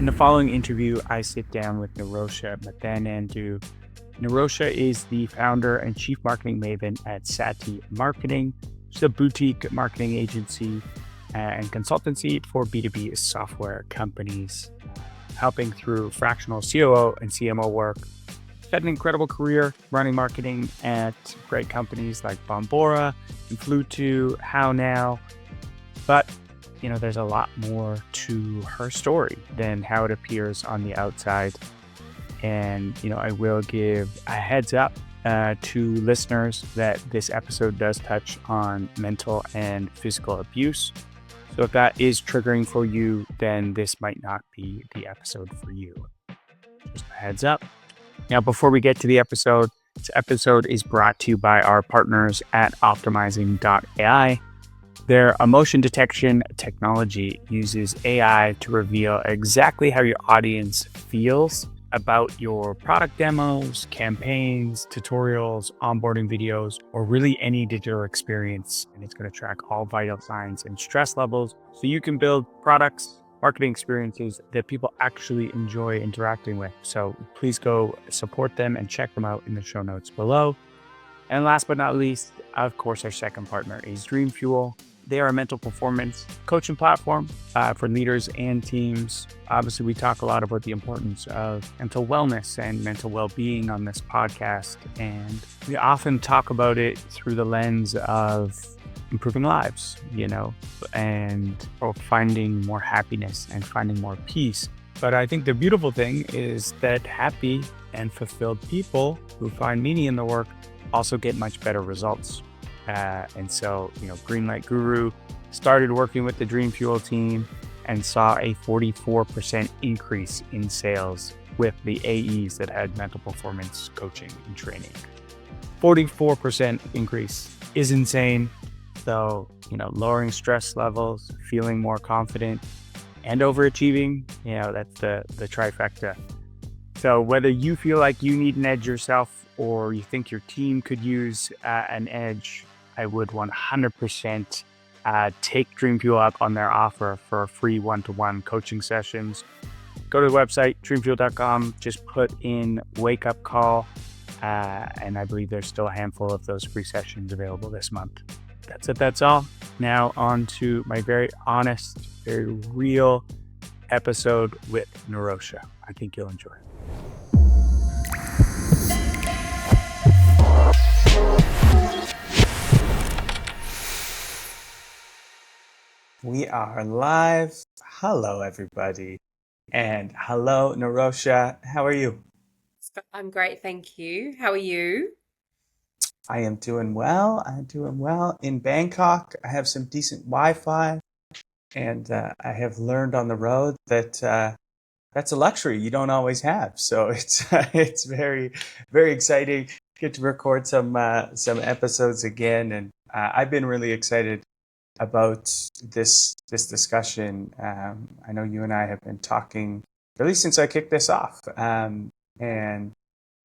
In the following interview, I sit down with Nirosha Methananda. Nirosha is the founder and chief marketing maven at Sati Marketing, which is a boutique marketing agency and consultancy for B2B software companies, helping through fractional COO and CMO work. She's had an incredible career running marketing at great companies like Bombora and Flutu, How Now, but there's a lot more to her story than how it appears on the outside. And, I will give a heads up to listeners that this episode does touch on mental and physical abuse. So if that is triggering for you, then this might not be the episode for you. Just a heads up. Now, before we get to the episode, this episode is brought to you by our partners at optimizing.ai. Their emotion detection technology uses AI to reveal exactly how your audience feels about your product demos, campaigns, tutorials, onboarding videos, or really any digital experience. And it's going to track all vital signs and stress levels so you can build products, marketing experiences that people actually enjoy interacting with. So please go support them and check them out in the show notes below. And last but not least, of course, our second partner is Dream Fuel. They are a mental performance coaching platform for leaders and teams. Obviously, we talk a lot about the importance of mental wellness and mental well-being on this podcast. And we often talk about it through the lens of improving lives, and or finding more happiness and finding more peace. But I think the beautiful thing is that happy and fulfilled people who find meaning in the work also get much better results. And so, Greenlight Guru started working with the Dream Fuel team and saw a 44% increase in sales with the AEs that had mental performance coaching and training. 44% increase is insane. So, lowering stress levels, feeling more confident, and overachieving, that's the trifecta. So whether you feel like you need an edge yourself or you think your team could use an edge, I would 100% take Dream Fuel up on their offer for free one-to-one coaching sessions. Go to the website, dreamfuel.com, just put in wake up call, and I believe there's still a handful of those free sessions available this month. That's it, that's all. Now on to my very honest, very real episode with Nirosha. I think you'll enjoy it. We are live. Hello, everybody. And hello, Nirosha. How are you? I'm great, thank you. How are you? I am doing well. In Bangkok. I have some decent Wi-Fi. And I have learned on the road that that's a luxury you don't always have. So it's very, very exciting. Get to record some episodes again. And I've been really excited about this discussion. I know you and I have been talking really since I kicked this off, and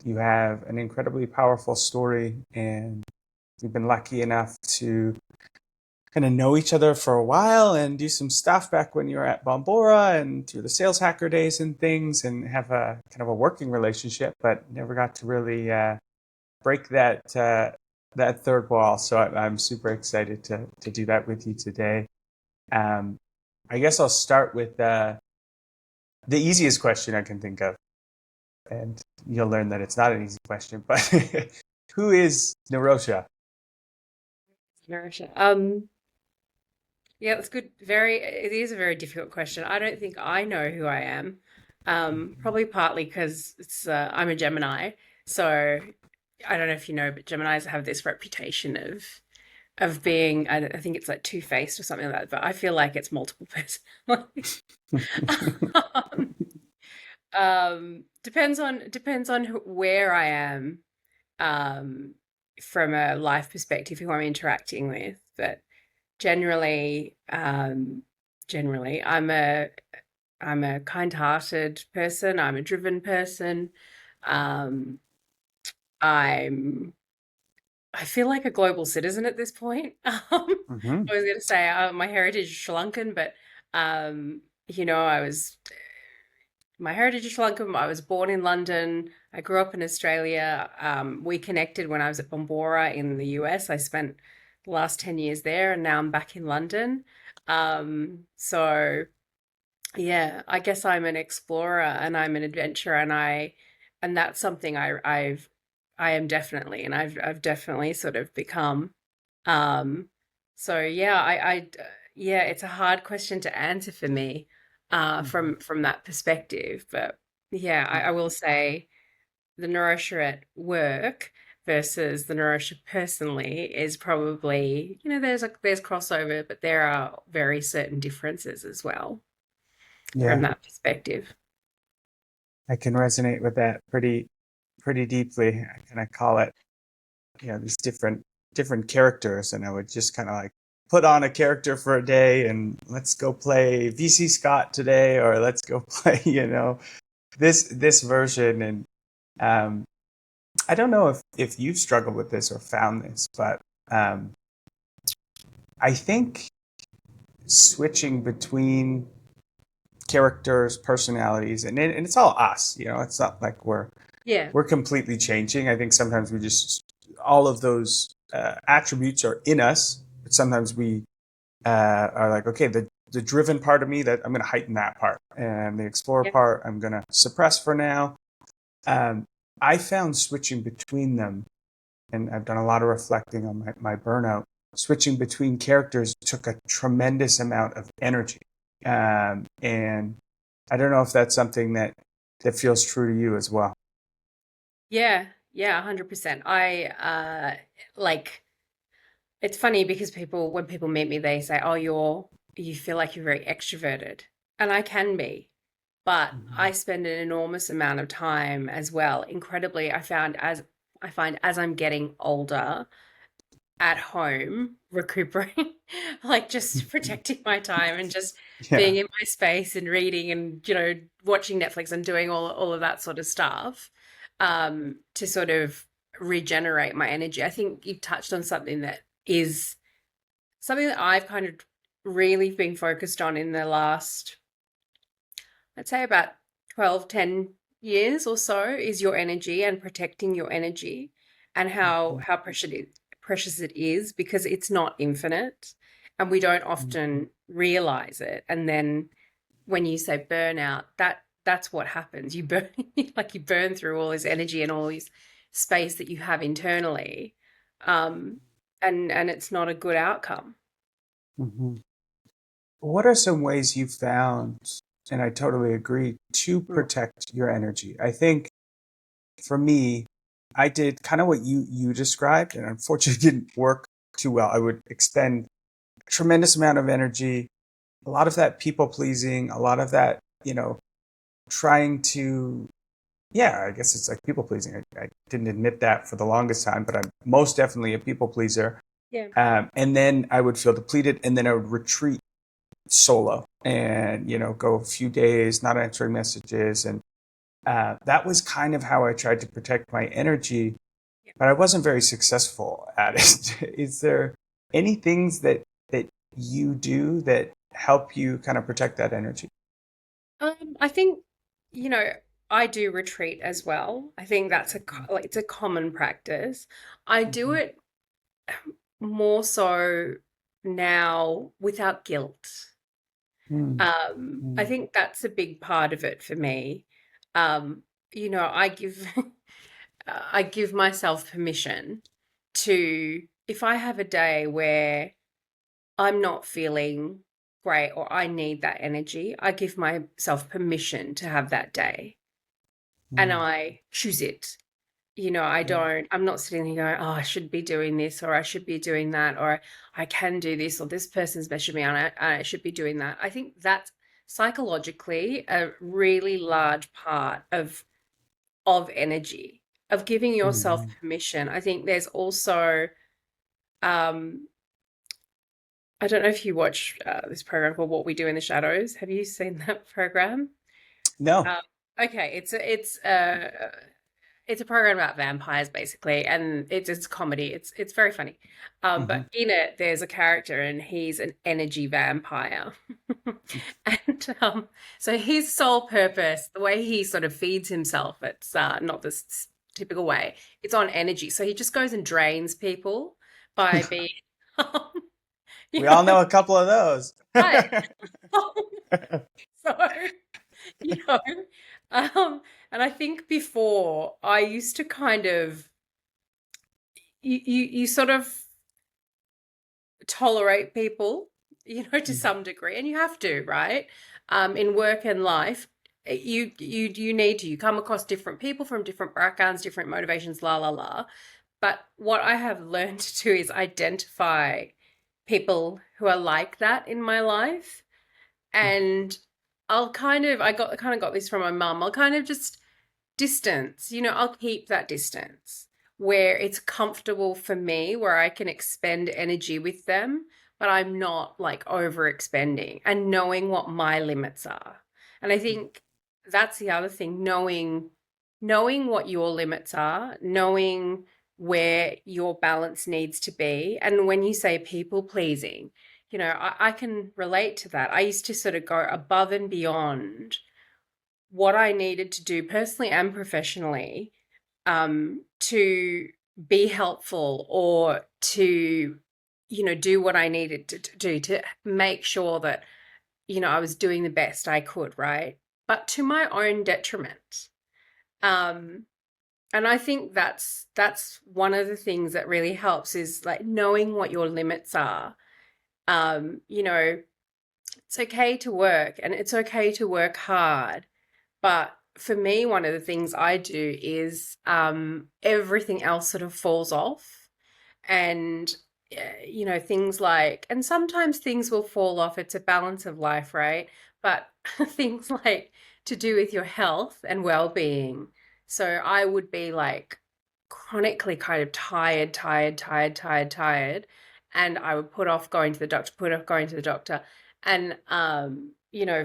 you have an incredibly powerful story, and we've been lucky enough to kind of know each other for a while and do some stuff back when you were at Bombora and through the sales hacker days and things, and have a kind of a working relationship, but never got to really break that third wall. So I'm super excited to do that with you today. I guess I'll start with the easiest question I can think of, and you'll learn that it's not an easy question, but who is Nirosha? Nirosha. Yeah, that's good. It is a very difficult question. I don't think I know who I am. Probably partly because I'm a Gemini. So I don't know if you know, but Geminis have this reputation of being, I think it's like two-faced or something like that, but I feel like it's multiple personalities. Depends on where I am, um, from a life perspective, who I'm interacting with, but generally, I'm a kind-hearted person. I'm a driven person. Um, I'm I feel like a global citizen at this point. Mm-hmm. I was going to say my heritage is Sri Lankan, but I was my heritage is Sri Lankan. I was born in London. I grew up in Australia. We connected when I was at Bombora in the US. I spent the last 10 years there, and now I'm back in London. So yeah, I guess I'm an explorer and I'm an adventurer, and that's something I am definitely, and I've definitely sort of become. Um, so yeah, yeah, it's a hard question to answer for me, Mhm. from that perspective. But yeah, I will say the Nirosha at work versus the Nirosha personally is probably, there's crossover, but there are very certain differences as well from Yeah, that perspective. I can resonate with that pretty deeply. I kind of call it, these different characters, and I would just kind of like put on a character for a day and let's go play VC Scott today, or let's go play, this version. And um, I don't know if you've struggled with this or found this, but um, I think switching between characters, personalities, and it's all us. It's not like Yeah, we're completely changing. I think sometimes we just all of those attributes are in us, but sometimes we are like, okay, the driven part of me, that I'm going to heighten that part, and the explorer yeah, part I'm going to suppress for now. Um, I found switching between them, and I've done a lot of reflecting on my burnout. Switching between characters took a tremendous amount of energy, and I don't know if that's something that feels true to you as well. yeah, yeah, 100%. Like, it's funny because when people meet me, they say, "Oh, you feel like you're very extroverted," and I can be, but I Mhm. spend an enormous amount of time as well. Incredibly, I find as I'm getting older, at home recuperating, like just protecting my time and just being Yeah. in my space and reading and, watching Netflix and doing all of that sort of stuff, to sort of regenerate my energy. I think you touched on something that is something that I've kind of really been focused on in the last, I'd say about 12, 10 years or so, is your energy and protecting your energy, and how precious it is, because it's not infinite and we don't often realize it. And then when you say burnout, that's what happens. You burn like you burn through all this energy and all this space that you have internally. Um, and it's not a good outcome. Mhm. What are some ways you found, and I totally agree, to Mm. protect your energy? I think for me, I did kind of what you described, and unfortunately didn't work too well. I would expend a tremendous amount of energy, a lot of that people pleasing, a lot of that, trying to, yeah, I guess it's like people pleasing. I didn't admit that for the longest time, but I'm most definitely a people pleaser. Yeah. And then I would feel depleted, and then I would retreat solo and go a few days not answering messages, and that was kind of how I tried to protect my energy, Yeah. but I wasn't very successful at it. Is there any things that you do that help you kind of protect that energy? I think, you know, I do retreat as well. I think that's like it's a common practice. I do Mhm. it more so now without guilt. Mm, I mm, think that's a big part of it for me. Um, I give I give myself permission to, if I have a day where I'm not feeling great or I need that energy, I give myself permission to have that day and mm. I choose it. Yeah. I'm not sitting there going, oh, I should be doing this or I should be doing that, or I can do this, or this person's messaged me and I should be doing that. I think that's psychologically a really large part of energy, of giving yourself Mhm. permission. I think there's also, um, I don't know if you watch this program called What We Do in the Shadows. Have you seen that program? No. Um, okay, it's a program about vampires basically, and it's comedy. It's very funny. Hmm. But in it, there's a character, and he's an energy vampire, and so his sole purpose, the way he sort of feeds himself, it's not this typical way. It's on energy. So he just goes and drains people by being, um, you We know, all know a couple of those. right. So, you know, and I think before I used to kind of you sort of tolerate people, to some degree, and you have to, right? In work and life, you need to. You come across different people from different backgrounds, different motivations, la la la. But what I have learned to do is identify people who are like that in my life, and I kind of got this from my mum. I'll kind of just distance, I'll keep that distance where it's comfortable for me, where I can expend energy with them, but I'm not like overexpending, and knowing what my limits are. And I think that's the other thing, knowing what your limits are, knowing where your balance needs to be. And when you say people pleasing, I can relate to that. I used to sort of go above and beyond what I needed to do personally and professionally, to be helpful, or to, do what I needed to do to make sure that, I was doing the best I could, right? But to my own detriment. Um, and I think that's one of the things that really helps, is like knowing what your limits are. It's okay to work, and it's okay to work hard. But for me, one of the things I do is, everything else sort of falls off. And, things like, and sometimes things will fall off. It's a balance of life, right? But things like to do with your health and well-being. So I would be like chronically kind of tired. And I would put off going to the doctor, put off going to the doctor. And,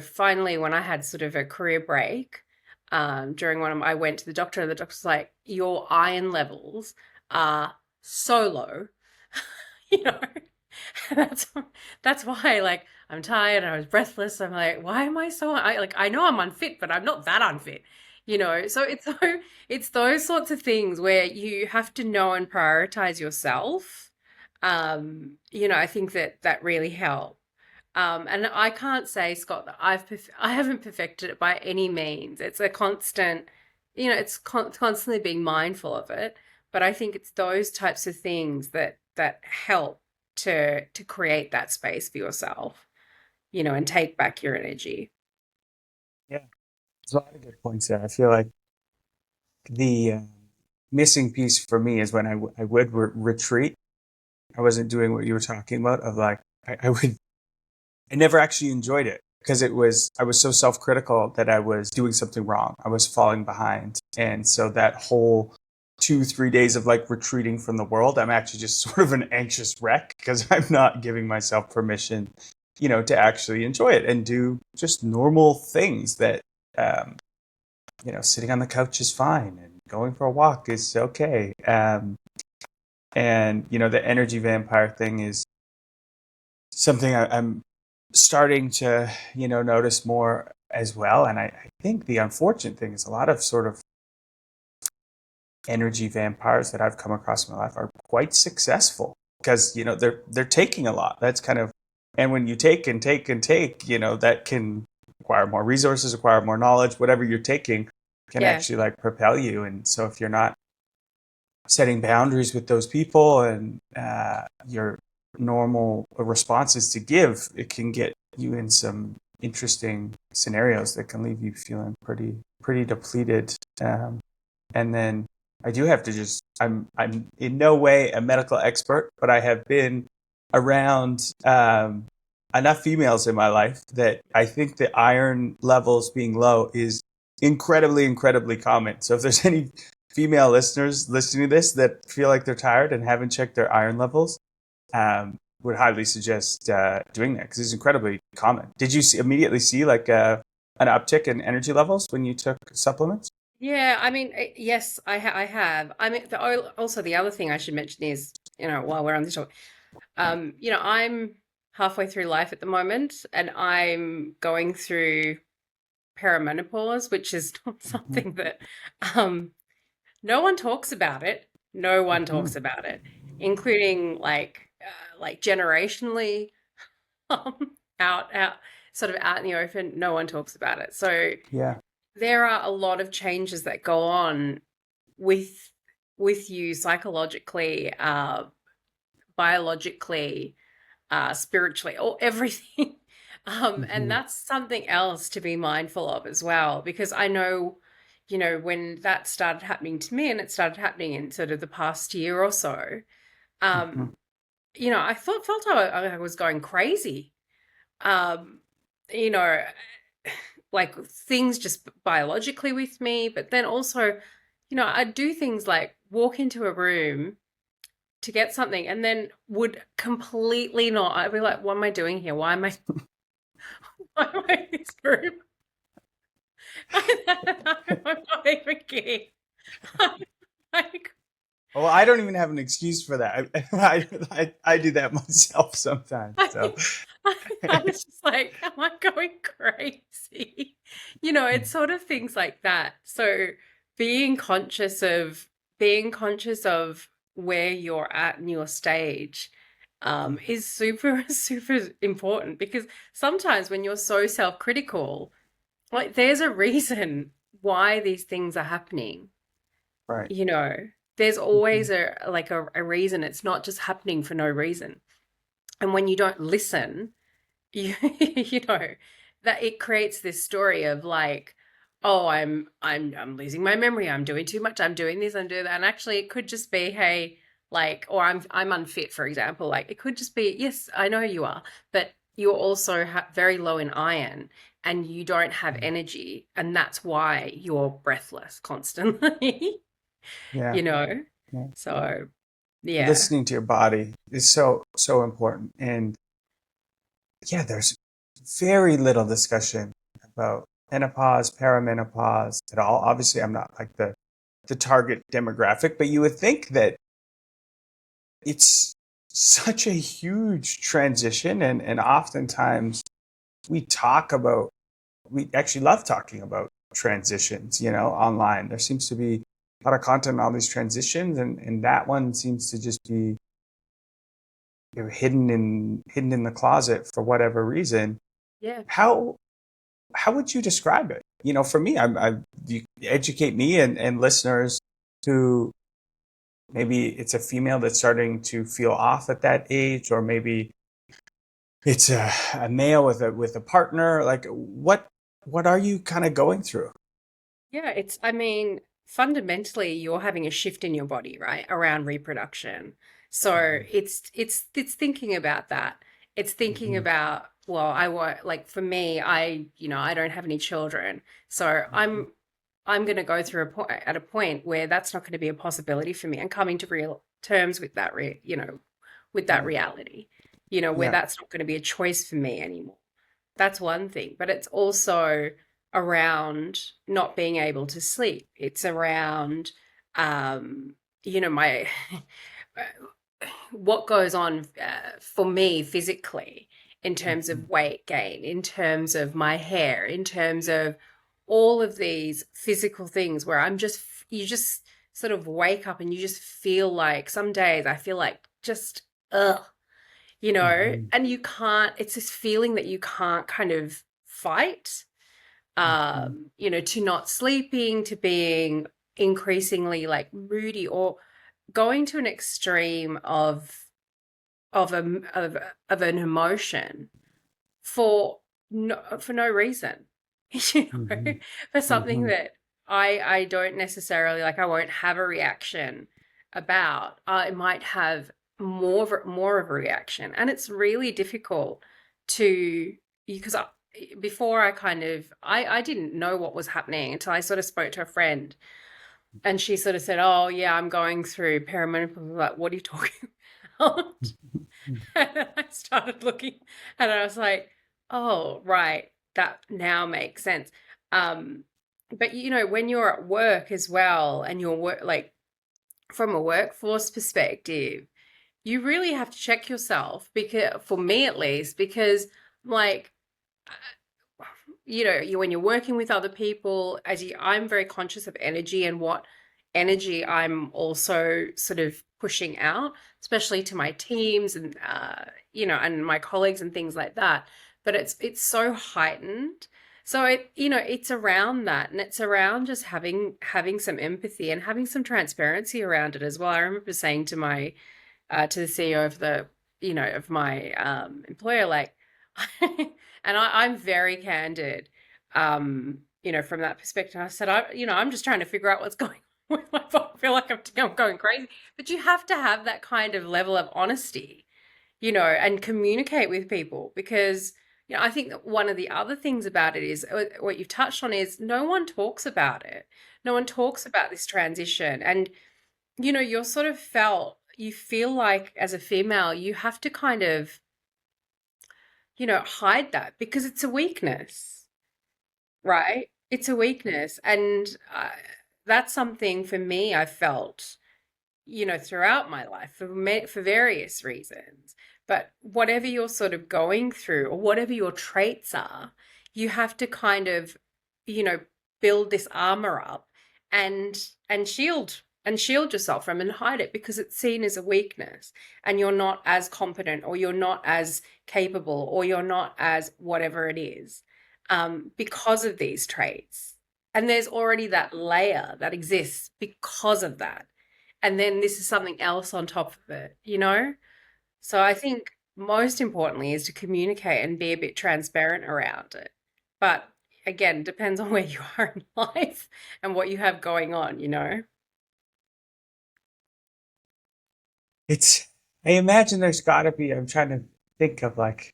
finally, when I had sort of a career break, during one of I went to the doctor, and the doctor's like, your iron levels are so low, you know. And that's why, like, I'm tired, I was breathless. I'm like, why am I so I know I'm unfit, but I'm not that unfit, So it's those sorts of things where you have to know and prioritize yourself. I think that really helps. And I can't say, Scott, that I haven't perfected it by any means. It's a constant, it's constantly being mindful of it. But I think it's those types of things that help to create that space for yourself, and take back your energy. Yeah, there's a lot of good points there. I feel like the missing piece for me is when I would retreat. I wasn't doing what you were talking about, of like, I never actually enjoyed it, because I was so self-critical that I was doing something wrong. I was falling behind. And so that whole 2-3 days of like retreating from the world, I'm actually just sort of an anxious wreck, because I'm not giving myself permission, to actually enjoy it and do just normal things that, sitting on the couch is fine, and going for a walk is okay. And, the energy vampire thing is something I'm starting to, notice more as well. And I think the unfortunate thing is a lot of sort of energy vampires that I've come across in my life are quite successful, because, they're taking a lot. That's kind of, and when you take and take and take, that can require more resources, require more knowledge. Whatever you're taking can actually like propel you. And so if you're not setting boundaries with those people, and your normal responses to give, it can get you in some interesting scenarios that can leave you feeling pretty depleted. And then I do have to just, I'm in no way a medical expert, but I have been around enough females in my life that I think the iron levels being low is incredibly common. So if there's any female listeners listening to this that feel like they're tired and haven't checked their iron levels, would highly suggest doing that, because it's incredibly common. Did you immediately see like an uptick in energy levels when you took supplements? Yeah, I mean, yes, I have. I mean, also the other thing I should mention is, while we're on this topic, I'm halfway through life at the moment, and I'm going through perimenopause, which is not Mhm, something that um, no one talks about it. No one mhm. talks about it, including like generationally, out, sort of out in the open. No one talks about it. So Yeah. there are a lot of changes that go on with you psychologically, biologically, spiritually, or everything. And Hmm. that's something else to be mindful of as well, because I know, when that started happening to me, and it started happening in sort of the past year or so, Hmm. um, I felt I was going crazy. Um, you know, like things just biologically with me, but then also, I do things like walk into a room to get something and then would completely not. I'd be like, what am I doing here? Why am I in this room? I'm not even kidding. I'm like, Well, I don't even have an excuse for that. I do that myself sometimes. So, I, I was just like, am I going crazy? It's sort of things like that. So being conscious of where you're at in your stage is super, super important, because sometimes when you're so self-critical, like there's a reason why these things are happening. right. You know, there's Hmm. always a reason. It's not just happening for no reason. And when you don't listen, you you know that it creates this story of like, oh, I'm losing my memory, I'm doing too much, I'm doing this, I'm doing that. And actually it could just be, hey, like, or I'm unfit, for example. Like it could just be, yes, I know you are, but you're also very low in iron, and you don't have energy, and that's why you're breathless constantly. Yeah. you know Yeah. so yeah. Listening to your body is so important. And yeah, there's very little discussion about menopause, perimenopause at all. Obviously, I'm not like the target demographic, but you would think that it's such a huge transition, and oftentimes we actually love talking about transitions, online. There seems to be a lot of content on these transitions, and that one seems to just be, hidden in the closet for whatever reason. Yeah. How would you describe it? For me, you educate me and listeners who maybe it's a female that's starting to feel off at that age, or maybe it's a male with a partner. Like what are you kind of going through? Yeah, I mean, fundamentally, you're having a shift in your body, right, around reproduction. So Mhm. it's thinking about that. It's thinking Mhm. about, well, I want, like, for me, I don't have any children, so Mhm. I'm going to go through at a point where that's not going to be a possibility for me, and coming to real terms with that, with that Right. reality, where Yeah. that's not going to be a choice for me anymore. That's one thing, but it's also around not being able to sleep. It's around, my what goes on for me physically, in terms Mhm. of weight gain, in terms of my hair, in terms of all of these physical things where you just sort of wake up and you just feel like, some days I feel like just, ugh, Mhm. and you can't, it's this feeling that you can't kind of fight, Mhm. to not sleeping, to being increasingly like moody, or going to an extreme of a of an emotion for no reason, you know, Mhm. for something Mhm. that I don't necessarily like. I won't have a reaction about. I might have more of a reaction, and it's really difficult to, because before I kind of I didn't know what was happening until I sort of spoke to a friend, and she sort of said, "Oh yeah, I'm going through perimenopause." I was like, what are you talking about? Mhm. And I started looking, and I was like, oh, right, that now makes sense. Um, But when you're at work as well, and you're like from a workforce perspective, you really have to check yourself, because for me at least, because like when you're working with other people, I'm very conscious of energy and what energy I'm also sort of pushing out, especially to my teams and and my colleagues and things like that. But it's so heightened. So it's around that, and it's around just having some empathy and having some transparency around it as well. I remember saying to the CEO of of my employer, like, and I'm very candid, from that perspective. I said, I'm just trying to figure out what's going on with my phone. I feel like I'm going crazy. But you have to have that kind of level of honesty, and communicate with people, because I think that one of the other things about it is what you've touched on is no one talks about it. No one talks about this transition, and you're sort of you feel like as a female, you have to kind of, hide that because it's a weakness, right? It's a weakness. And that's something for me I felt, throughout my life for various reasons. But whatever you're sort of going through, or whatever your traits are, you have to kind of, you know, build this armor up and shield yourself from and hide it, because it's seen as a weakness, and you're not as competent, or you're not as capable, or you're not as whatever it is, because of these traits. And there's already that layer that exists because of that. And then this is something else on top of it. So I think most importantly is to communicate and be a bit transparent around it. But again, depends on where you are in life and what you have going on. It's, I imagine there's got to be, I'm trying to think of like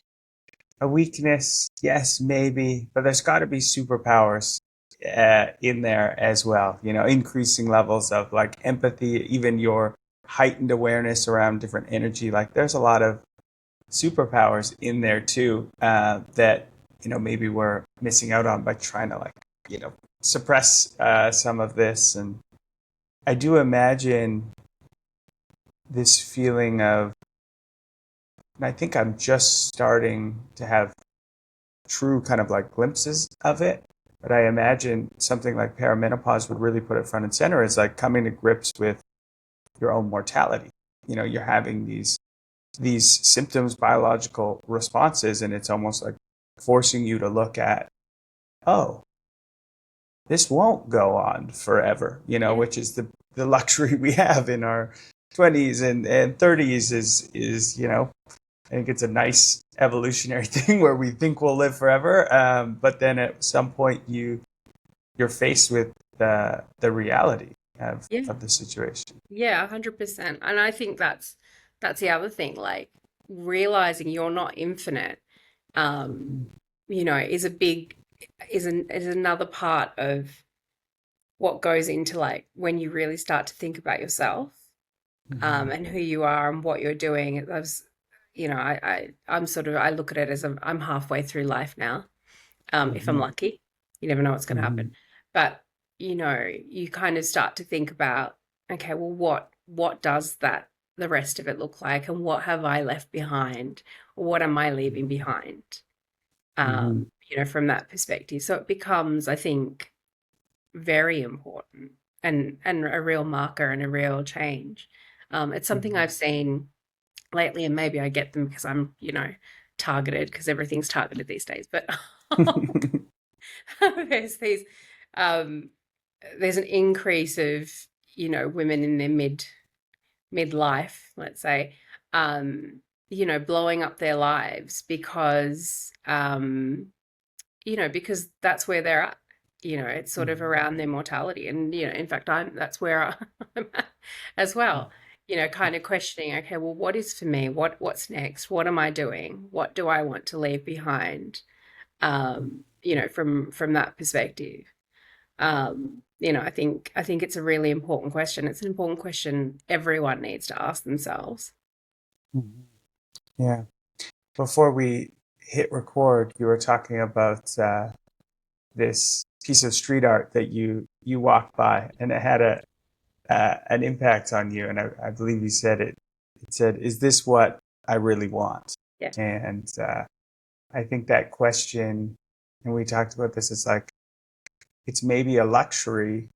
a weakness, yes, maybe, but there's got to be superpowers in there as well. Increasing levels of like empathy, even your heightened awareness around different energy. Like there's a lot of superpowers in there too that maybe we're missing out on by trying to like suppress some of this. And I do imagine this feeling of, and I think I'm just starting to have true kind of like glimpses of it. But I imagine something like perimenopause would really put it front and center, is like coming to grips with your own mortality. You're having these symptoms, biological responses, and it's almost like forcing you to look at, oh, this won't go on forever, Yeah. which is the luxury we have in our 20s and 30s is I think it's a nice evolutionary thing where we think we'll live forever, but then at some point you're faced with the reality Yeah. of the situation. Yeah, 100%. And I think that's the other thing, like realizing you're not infinite, um, is a big is another part of what goes into, like, when you really start to think about yourself, and who you are and what you're doing. It was, I'm sort of, I look at it as I'm halfway through life now. If I'm lucky, you never know what's going to happen. But, you kind of start to think about, okay, well, what does the rest of it look like? And what have I left behind? Or what am I leaving behind? From that perspective. So it becomes, I think, very important, and a real marker and a real change. It's something I've seen lately, and maybe I get them because I'm, targeted, because everything's targeted these days. But there's these, there's an increase of, women in their midlife, let's say, blowing up their lives because, because that's where they're at. It's sort of around their mortality. And, in fact, that's where I'm at as well, kind of questioning, okay, well, what is for me? What's next? What am I doing? What do I want to leave behind? From that perspective. I think it's a really important question. It's an important question everyone needs to ask themselves. Yeah. Before we hit record, you were talking about this piece of street art that you walked by and it had an impact on you. And I believe you said it. It said, "Is this what I really want?" Yeah. And I think that question, and we talked about this, it's like it's maybe a luxury.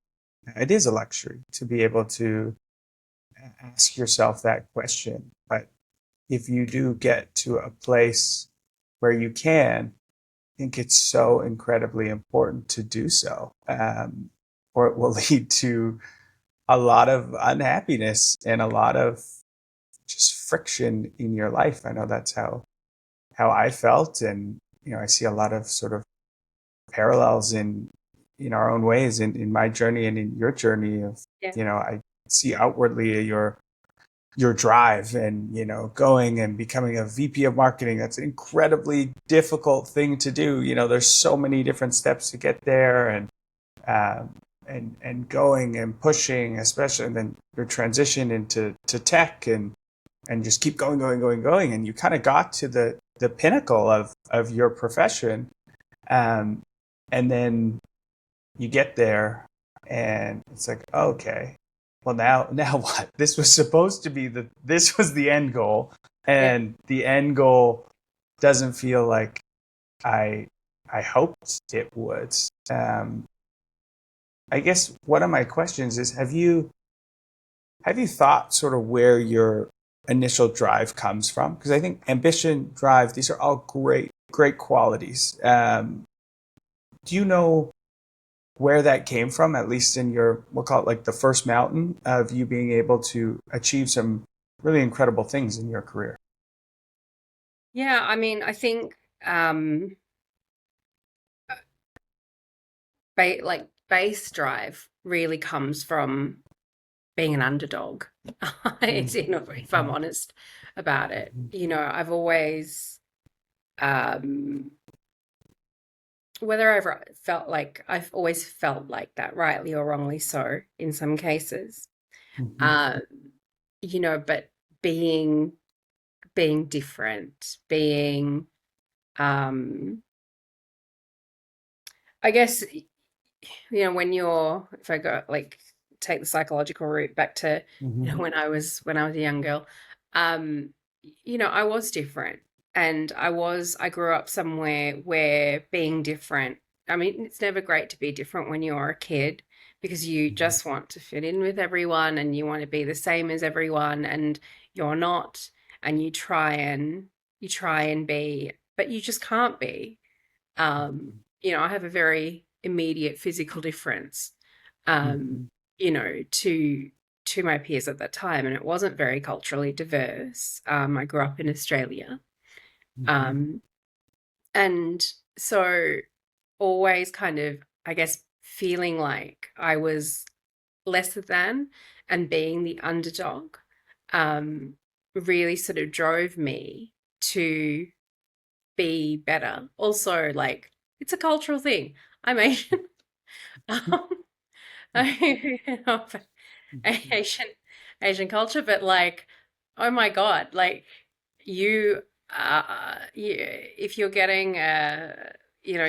It is a luxury to be able to ask yourself that question. But if you do get to a place where you can, I think it's so incredibly important to do so, or it will lead to a lot of unhappiness and a lot of just friction in your life. I know that's how I felt, and I see a lot of sort of parallels in our own ways in my journey and in your journey of Yeah. I see outwardly your drive and going and becoming a VP of marketing. That's an incredibly difficult thing to do. There's so many different steps to get there, and going and pushing, especially, and then your transition into tech and just keep going, and you kind of got to the pinnacle of your profession, and then you get there and it's like, okay, well, now what? This was supposed to be this was the end goal, and the end goal doesn't feel like I hoped it would. I guess one of my questions is, have you thought sort of where your initial drive comes from? Because I think ambition, drive, these are all great qualities. Do you know where that came from, at least in your, we'll call it like the first mountain of you being able to achieve some really incredible things in your career? Yeah, I mean, I think base drive really comes from being an underdog. It's, if I'm honest about it. I've always I've always felt like that, rightly or wrongly so, in some cases. But being different, being I guess, if I go take the psychological route back to when I was a young girl, I was different, and I grew up somewhere where being different, I mean, it's never great to be different when you're a kid, because you just want to fit in with everyone and you want to be the same as everyone, and you're not, and you try and be, but you just can't be. I have a very immediate physical difference, to my peers at that time, and it wasn't very culturally diverse. I grew up in Australia, and so always kind of, I guess, feeling like I was lesser than and being the underdog, really sort of drove me to be better. Also, it's a cultural thing. I'm Asian. Asian Asian culture, but oh my God, if you're getting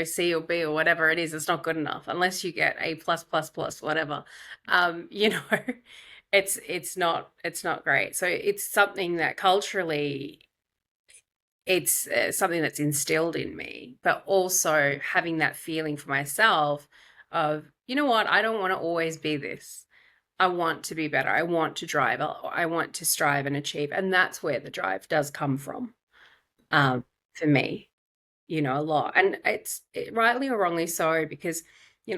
C or B or whatever it is, it's not good enough unless you get A plus plus plus whatever. It's not great. So it's something that culturally, it's something that's instilled in me, but also having that feeling for myself of, what, I don't want to always be this. I want to be better. I want to drive. I want to strive and achieve. And that's where the drive does come from, for me, a lot. And it's rightly or wrongly so, because,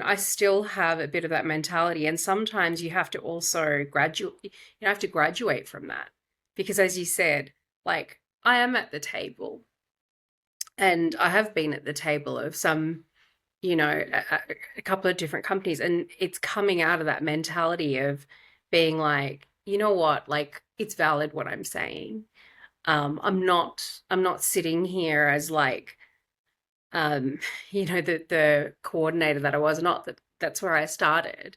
I still have a bit of that mentality. And sometimes you have to also graduate from that. Because as you said, I am at the table, and I have been at the table of some, a couple of different companies, and it's coming out of that mentality of being like, you know what, it's valid what I'm saying. I'm not sitting here as the coordinator that I was, not that's where I started,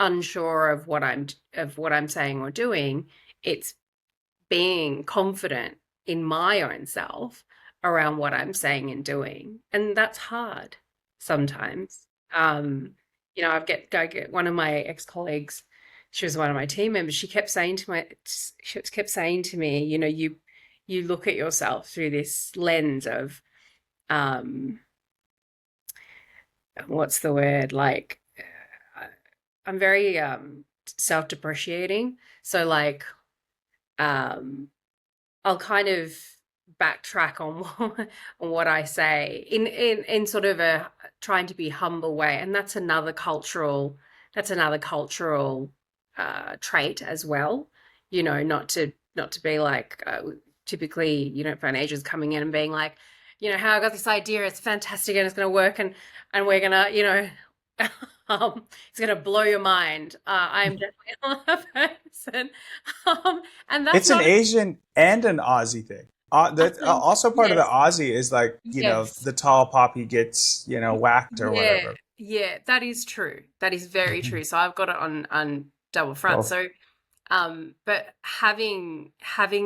unsure of what I'm saying or doing. It's being confident in my own self around what I'm saying and doing. And that's hard. sometimes. I get one of my ex-colleagues, she was one of my team members, she kept saying to me, you look at yourself through this lens of what's the word? Like, I'm very self-depreciating. So like, I'll kind of backtrack on on what I say in sort of a trying to be humble way, and that's another cultural trait as well. Not to be like typically you don't find Asians coming in and being like, how I got this idea, it's fantastic and it's going to work and we're gonna it's gonna blow your mind. I'm definitely not a person, and that's It's an not. Asian and an Aussie thing. That's also part of the Yes, Aussie is like, yes, the tall poppy gets, whacked or yeah, whatever. yeah. That is true. That is very true. So I've got it on double front. Both. So, but having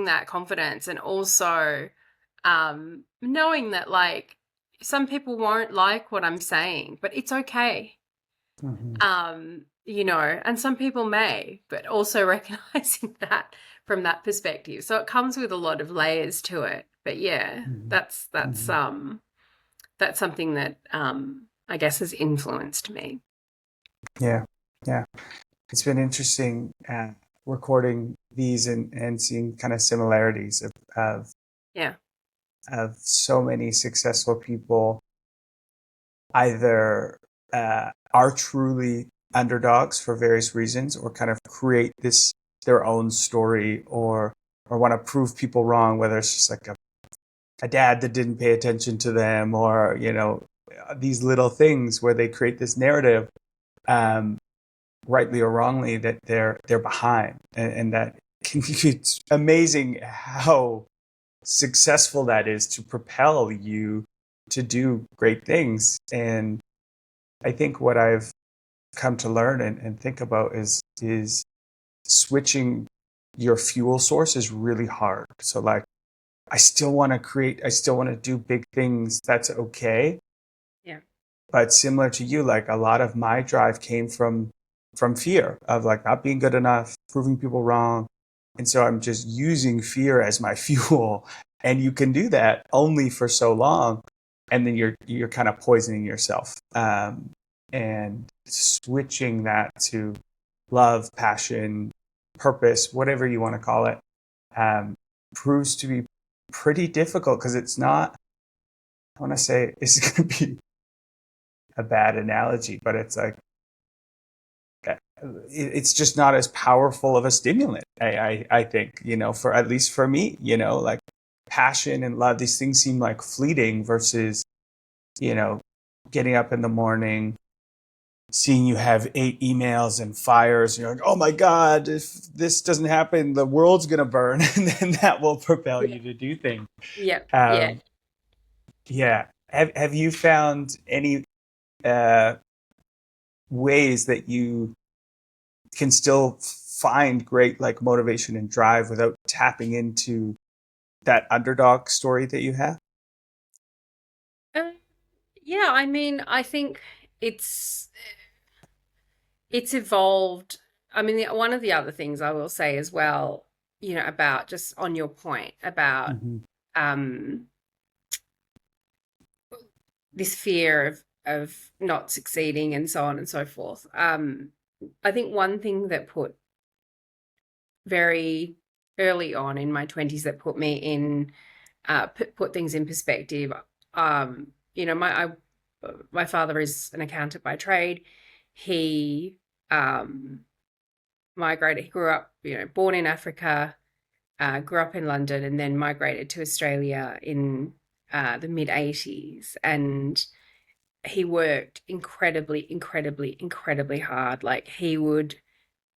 that confidence and also knowing that like some people won't like what I'm saying, but it's okay. Mhm. And some people may, but also recognizing that from that perspective. So it comes with a lot of layers to it. But yeah, Mhm. that's something that I guess has influenced me. Yeah, yeah. It's been interesting recording these and seeing kind of similarities of Yeah. of so many successful people either are truly underdogs for various reasons or kind of create this their own story or want to prove people wrong, whether it's just like a dad that didn't pay attention to them or these little things where they create this narrative, um, rightly or wrongly, that they're behind, and that can be, it's amazing how successful that is to propel you to do great things. And I think what I've come to learn and think about is switching your fuel source is really hard. So like, I still want to create, I still want to do big things. That's okay. Yeah. But similar to you, like a lot of my drive came from fear of like not being good enough, proving people wrong. And so I'm just using fear as my fuel. And you can do that only for so long. And then you're kind of poisoning yourself. And switching that to love, passion, purpose, whatever you want to call it, proves to be pretty difficult because it's not, I want to say it's going to be a bad analogy, but it's like, it's just not as powerful of a stimulant. I think, for at least for me, like passion and love, these things seem like fleeting versus, getting up in the morning, seeing you have 8 emails and fires, and you're like, oh my God, if this doesn't happen, the world's going to burn. And then that will propel Yeah. you to do things. Yeah. Yeah. Um, yeah. Have you found any uh, ways that you can still find great like motivation and drive without tapping into that underdog story that you have? Uh, yeah. I mean, I think it's it's evolved. I mean, one of the other things I will say as well, about just on your point about Mm-hmm. um, this fear of not succeeding and so on and so forth. I think one thing that put very early on in my 20s that put me in put things in perspective. My father is an accountant by trade. He migrated. He grew up, born in Africa, grew up in London, and then migrated to Australia in the mid 80s. And he worked incredibly, incredibly, incredibly hard. Like he would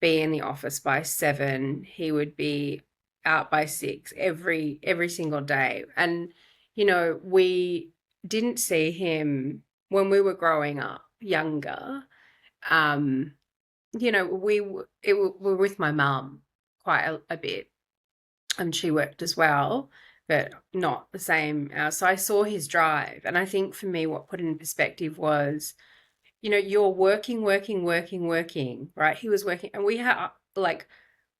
be in the office by 7. He would be out by 6 every single day. And we didn't see him when we were growing up younger. Um, we were with my mum quite a bit, and she worked as well. but not the same hours. So I saw his drive. And I think for me, what put it in perspective was, you're working, working, working, working, right? He was working, and we had like,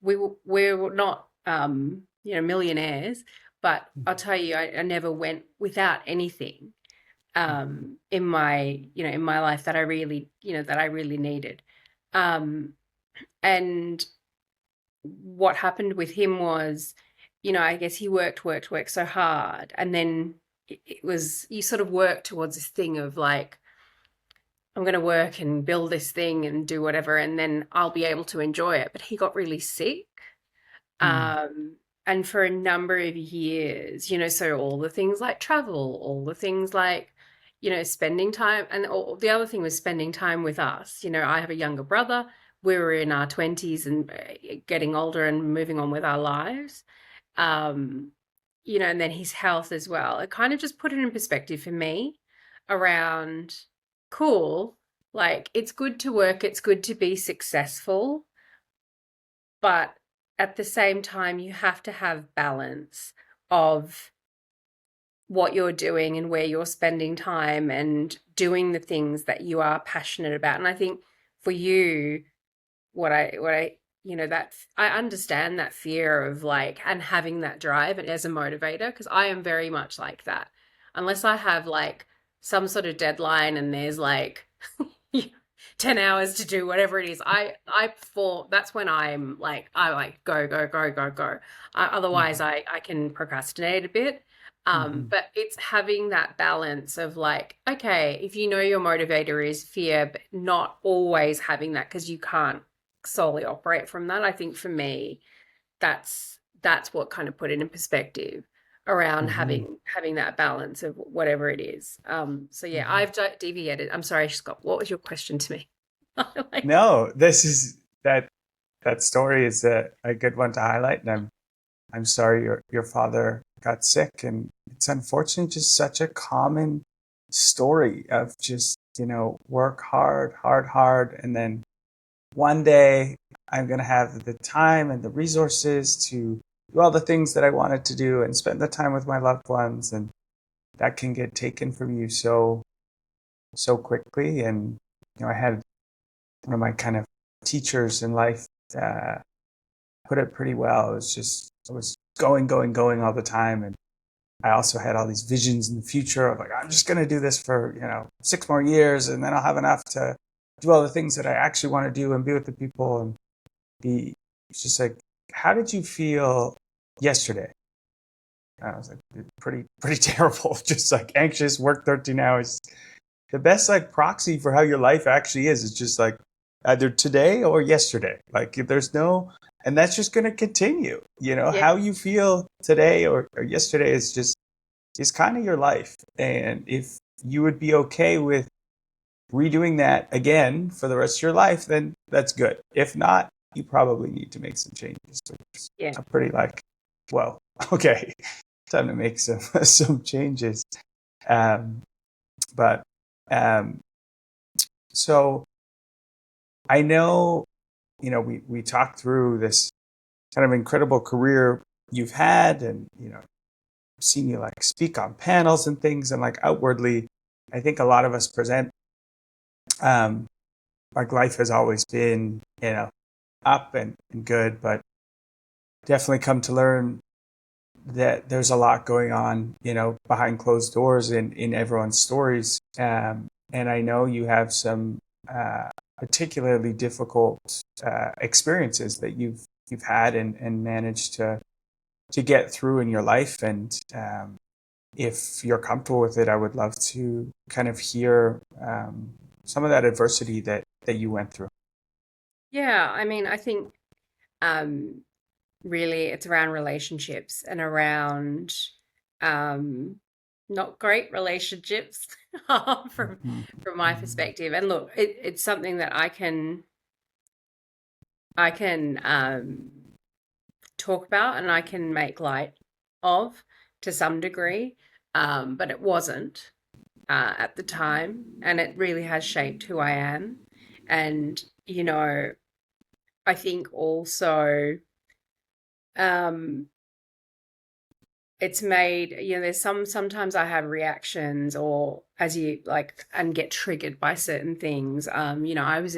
we were not, millionaires, but I'll tell you, I never went without anything in my life that I really, that I really needed. Um, and what happened with him was, I guess he worked so hard, and then it was, you sort of work towards this thing of like, I'm going to work and build this thing and do whatever, and then I'll be able to enjoy it. But he got really sick. Mm. And for a number of years, so all the things like travel, all the things like, spending time, and the other thing was spending time with us. I have a younger brother. We were in our 20s and getting older and moving on with our lives. Um, and then his health as well. It kind of just put it in perspective for me around, cool, like it's good to work, it's good to be successful, but at the same time, you have to have balance of what you're doing and where you're spending time and doing the things that you are passionate about. And I think for you, that I understand that fear of like, and having that drive and as a motivator, because I am very much like that. Unless I have like some sort of deadline and there's like 10 hours to do whatever it is, I fall, that's when I like go, go, go, go, go. Otherwise I can procrastinate a bit. Mhm. But it's having that balance of like, okay, if your motivator is fear, but not always having that, because you can't solely operate from that. I think for me, that's what kind of put it in perspective around Mhm. having that balance of whatever it is. So yeah, Mhm. I've deviated. I'm sorry, Scott. What was your question to me? Like, No, this is that story is a good one to highlight, and I'm sorry your father got sick, and it's unfortunately just such a common story of just work hard, hard, hard, and then one day I'm gonna have the time and the resources to do all the things that I wanted to do and spend the time with my loved ones, and that can get taken from you so quickly. And I had one of my kind of teachers in life uh, put it pretty well. I was going, going, going all the time, and I also had all these visions in the future of like, I'm just going to do this for 6 more years, and then I'll have enough to do all the things that I actually want to do and be with the people. And be it's just like, how did you feel yesterday? And I was like, pretty terrible. Just like anxious, work 13 hours. The best like proxy for how your life actually is just like either today or yesterday. Like if there's no, and that's just going to continue. yeah, How you feel today or yesterday is kind of your life. And if you would be okay with redoing that again for the rest of your life, then that's good. If not, you probably need to make some changes. So yeah, I'm pretty like, well, okay, time to make some some changes. Um, but um, so I know, we talked through this kind of incredible career you've had, and seen you like speak on panels and things, and like outwardly, I think a lot of us present um, like life has always been, up and good, but definitely come to learn that there's a lot going on, behind closed doors in everyone's stories. And I know you have some particularly difficult experiences that you've had and managed to get through in your life. And if you're comfortable with it, I would love to kind of hear some of that adversity that you went through. yeah. I mean, I think um, really it's around relationships and around um, not great relationships from Mhm. my perspective. And look, it's something that I can talk about and I can make light of to some degree, but it wasn't at the time, and it really has shaped who I am. And I think also um, it's made, there's sometimes I have reactions or as you like and get triggered by certain things. I was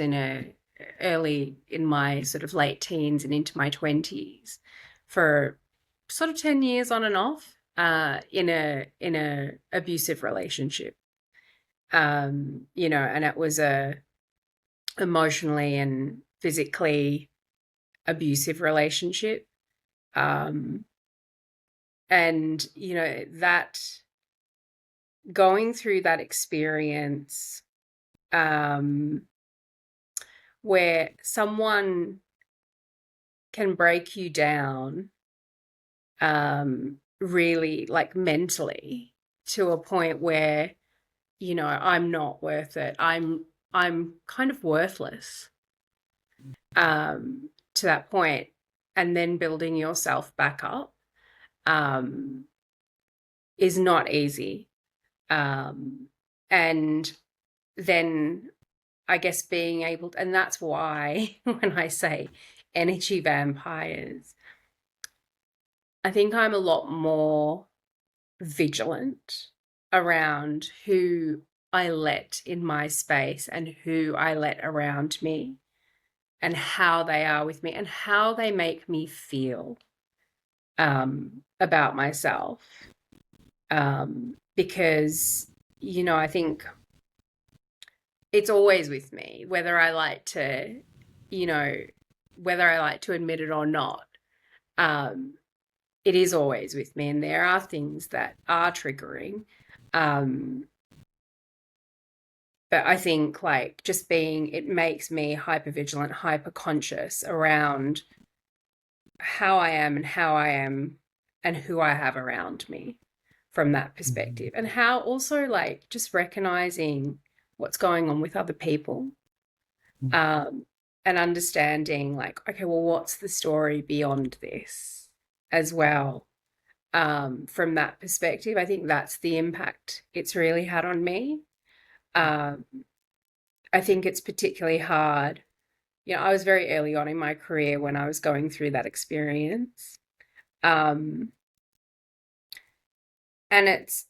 early in my sort of late teens and into my 20s for sort of 10 years on and off in a abusive relationship. And it was a emotionally and physically abusive relationship. Um, and that going through that experience, where someone can break you down, really like mentally to a point where I'm not worth it. I'm kind of worthless, to that point, and then building yourself back up, um, is not easy. And then I guess being able to, and that's why when I say energy vampires, I think I'm a lot more vigilant around who I let in my space and who I let around me and how they are with me and how they make me feel, about myself. Because, I think it's always with me, whether I like to, admit it or not. It is always with me, and there are things that are triggering. But I think like it makes me hyper vigilant, hyper conscious around how I am and who I have around me from that perspective. And how also like just recognizing what's going on with other people, and understanding like, okay, well, what's the story beyond this as well? From that perspective, I think that's the impact it's really had on me. I think it's particularly hard. I was very early on in my career when I was going through that experience. And it's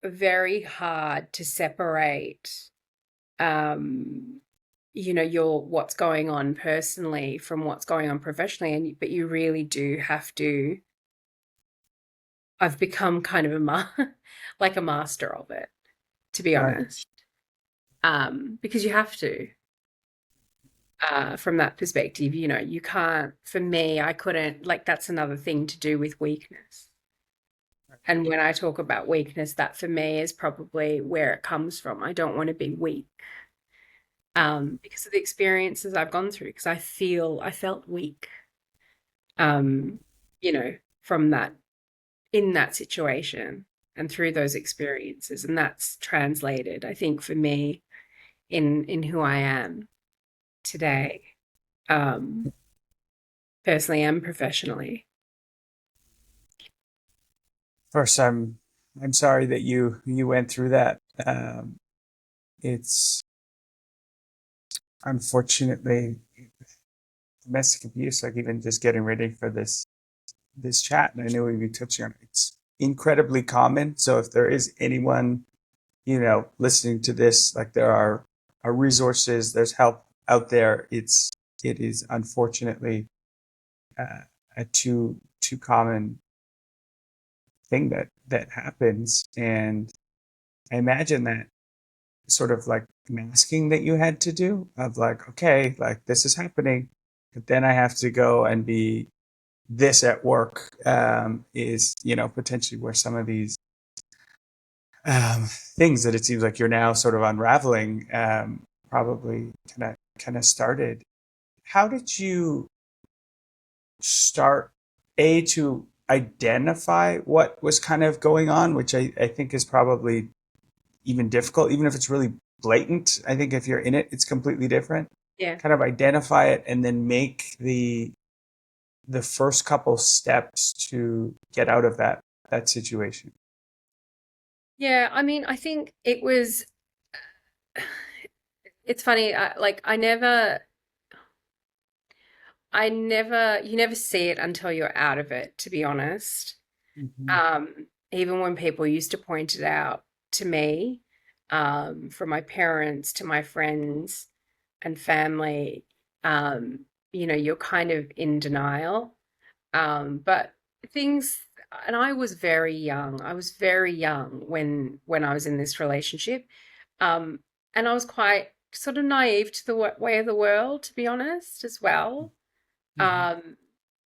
very hard to separate, your what's going on personally from what's going on professionally. But you really do have to. I've become kind of like a master of it, to be Right. honest. Because you have to, from that perspective, you can't, for me, I couldn't, like, that's another thing to do with weakness. And when I talk about weakness, that for me is probably where it comes from. I don't want to be weak, because of the experiences I've gone through, because I felt weak, um, from that, in that situation and through those experiences. And that's translated, I think, for me in who I am today, personally and professionally. First, I'm sorry that you went through that. It's unfortunately domestic abuse. Like even just getting ready for this chat, and I know we'd be touching on it. It's incredibly common. So if there is anyone listening to this, like there are resources, there's help out there. It is unfortunately a too common thing that happens, and I imagine that sort of like masking that you had to do of like, okay, like this is happening, but then I have to go and be this at work, is potentially where some of these things that it seems like you're now sort of unraveling, probably kind of started. How did you start to identify what was kind of going on, which I think is probably even difficult, even if it's really blatant. I think if you're in it, it's completely different. Yeah. Kind of identify it and then make the first couple steps to get out of that situation. Yeah, I mean, I think it's funny, you never see it until you're out of it, to be honest. Mhm. Even when people used to point it out to me, from my parents to my friends and family, you're kind of in denial. But things, and I was very young. I was very young when I was in this relationship. Um, and I was quite sort of naive to the way of the world, to be honest, as well. Mhm.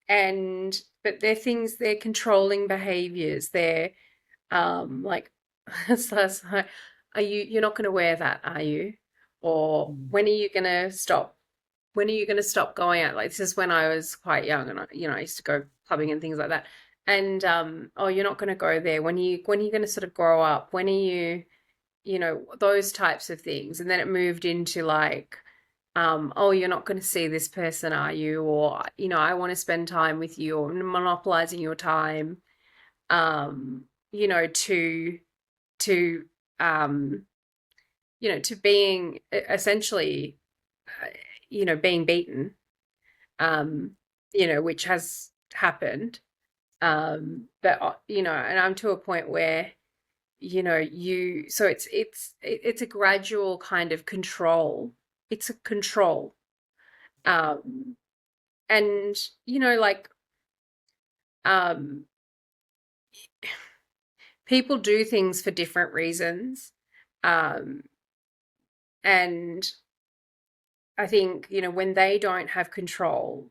Um, but they're things, they're controlling behaviors. They're like, it's like, you're not going to wear that, are you? Or Mhm. when are you going to stop? When are you going to stop going out? Like, this is when I was quite young, and I used to go clubbing and things like that. And oh, you're not going to go there. When are you going to sort of grow up? When are you, those types of things? And then it moved into like, oh, you're not going to see this person, are you? Or, I want to spend time with you, or monopolizing your time, um, you know, to to um, to being essentially, uh, being beaten, um, which has happened. But and I'm to a point where, so it's a gradual kind of control. It's a control. Um, and like, um, people do things for different reasons. Um, and I think, when they don't have control,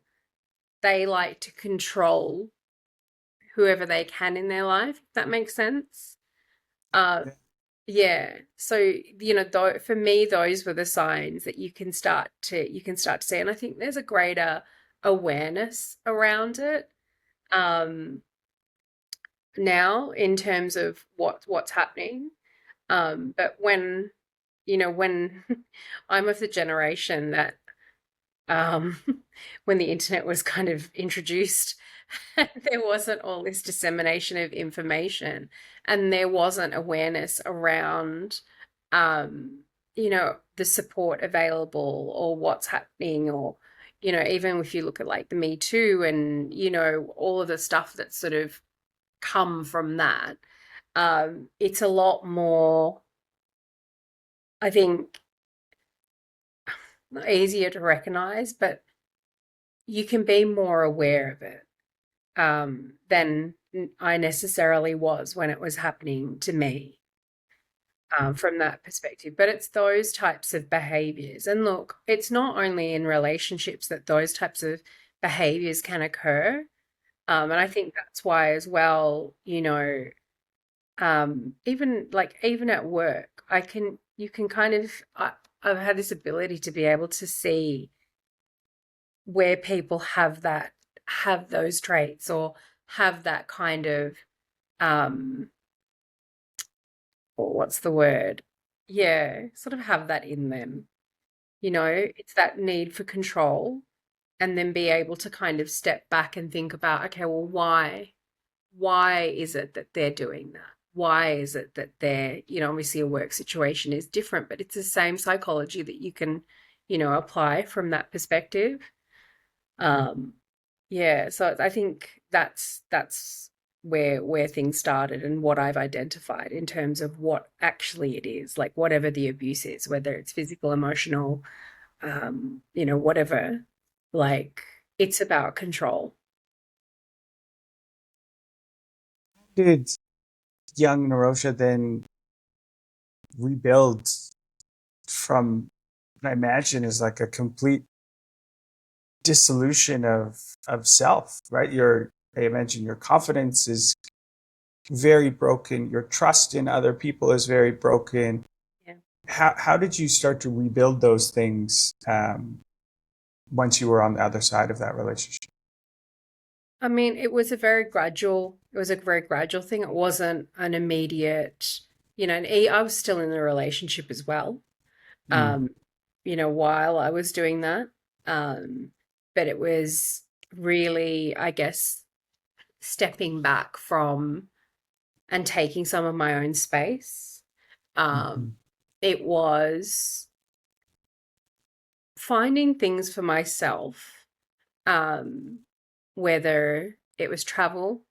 they like to control whoever they can in their life, if that makes sense. Uh, yeah. So, for me, those were the signs that you can start to see. And I think there's a greater awareness around it, um, now in terms of what's happening. But when I'm of the generation that, um, when the internet was kind of introduced, there wasn't all this dissemination of information, and there wasn't awareness around, the support available, or what's happening, or, even if you look at like the Me Too and, all of the stuff that's sort of come from that, it's a lot more, I think, easier to recognize, but you can be more aware of it, than I necessarily was when it was happening to me, from that perspective. But it's those types of behaviors. And look, it's not only in relationships that those types of behaviors can occur. And I think that's why as well, even at work, you can kind of, I've had this ability to be able to see where people have those traits, or have that kind of, um or what's the word? Yeah, sort of have that in them. It's that need for control, and then be able to kind of step back and think about, okay, well, why? Why is it that they're doing that? Why is it that they're, obviously a work situation is different, but it's the same psychology that you can, apply from that perspective. Um, yeah, so I think that's where things started, and what I've identified in terms of what actually it is, like whatever the abuse is, whether it's physical, emotional, whatever, like, it's about control. Did young Nirosha then rebuild from what I imagine is like a complete dissolution of self, right? I imagine your confidence is very broken, your trust in other people is very broken. Yeah. How did you start to rebuild those things, once you were on the other side of that relationship? I mean, it was a very gradual thing. It wasn't an immediate, and I was still in the relationship as well, Mm. um, while I was doing that. Um, but it was really, I guess, stepping back from and taking some of my own space. Um, Mhm. it was finding things for myself, um, whether it was travel.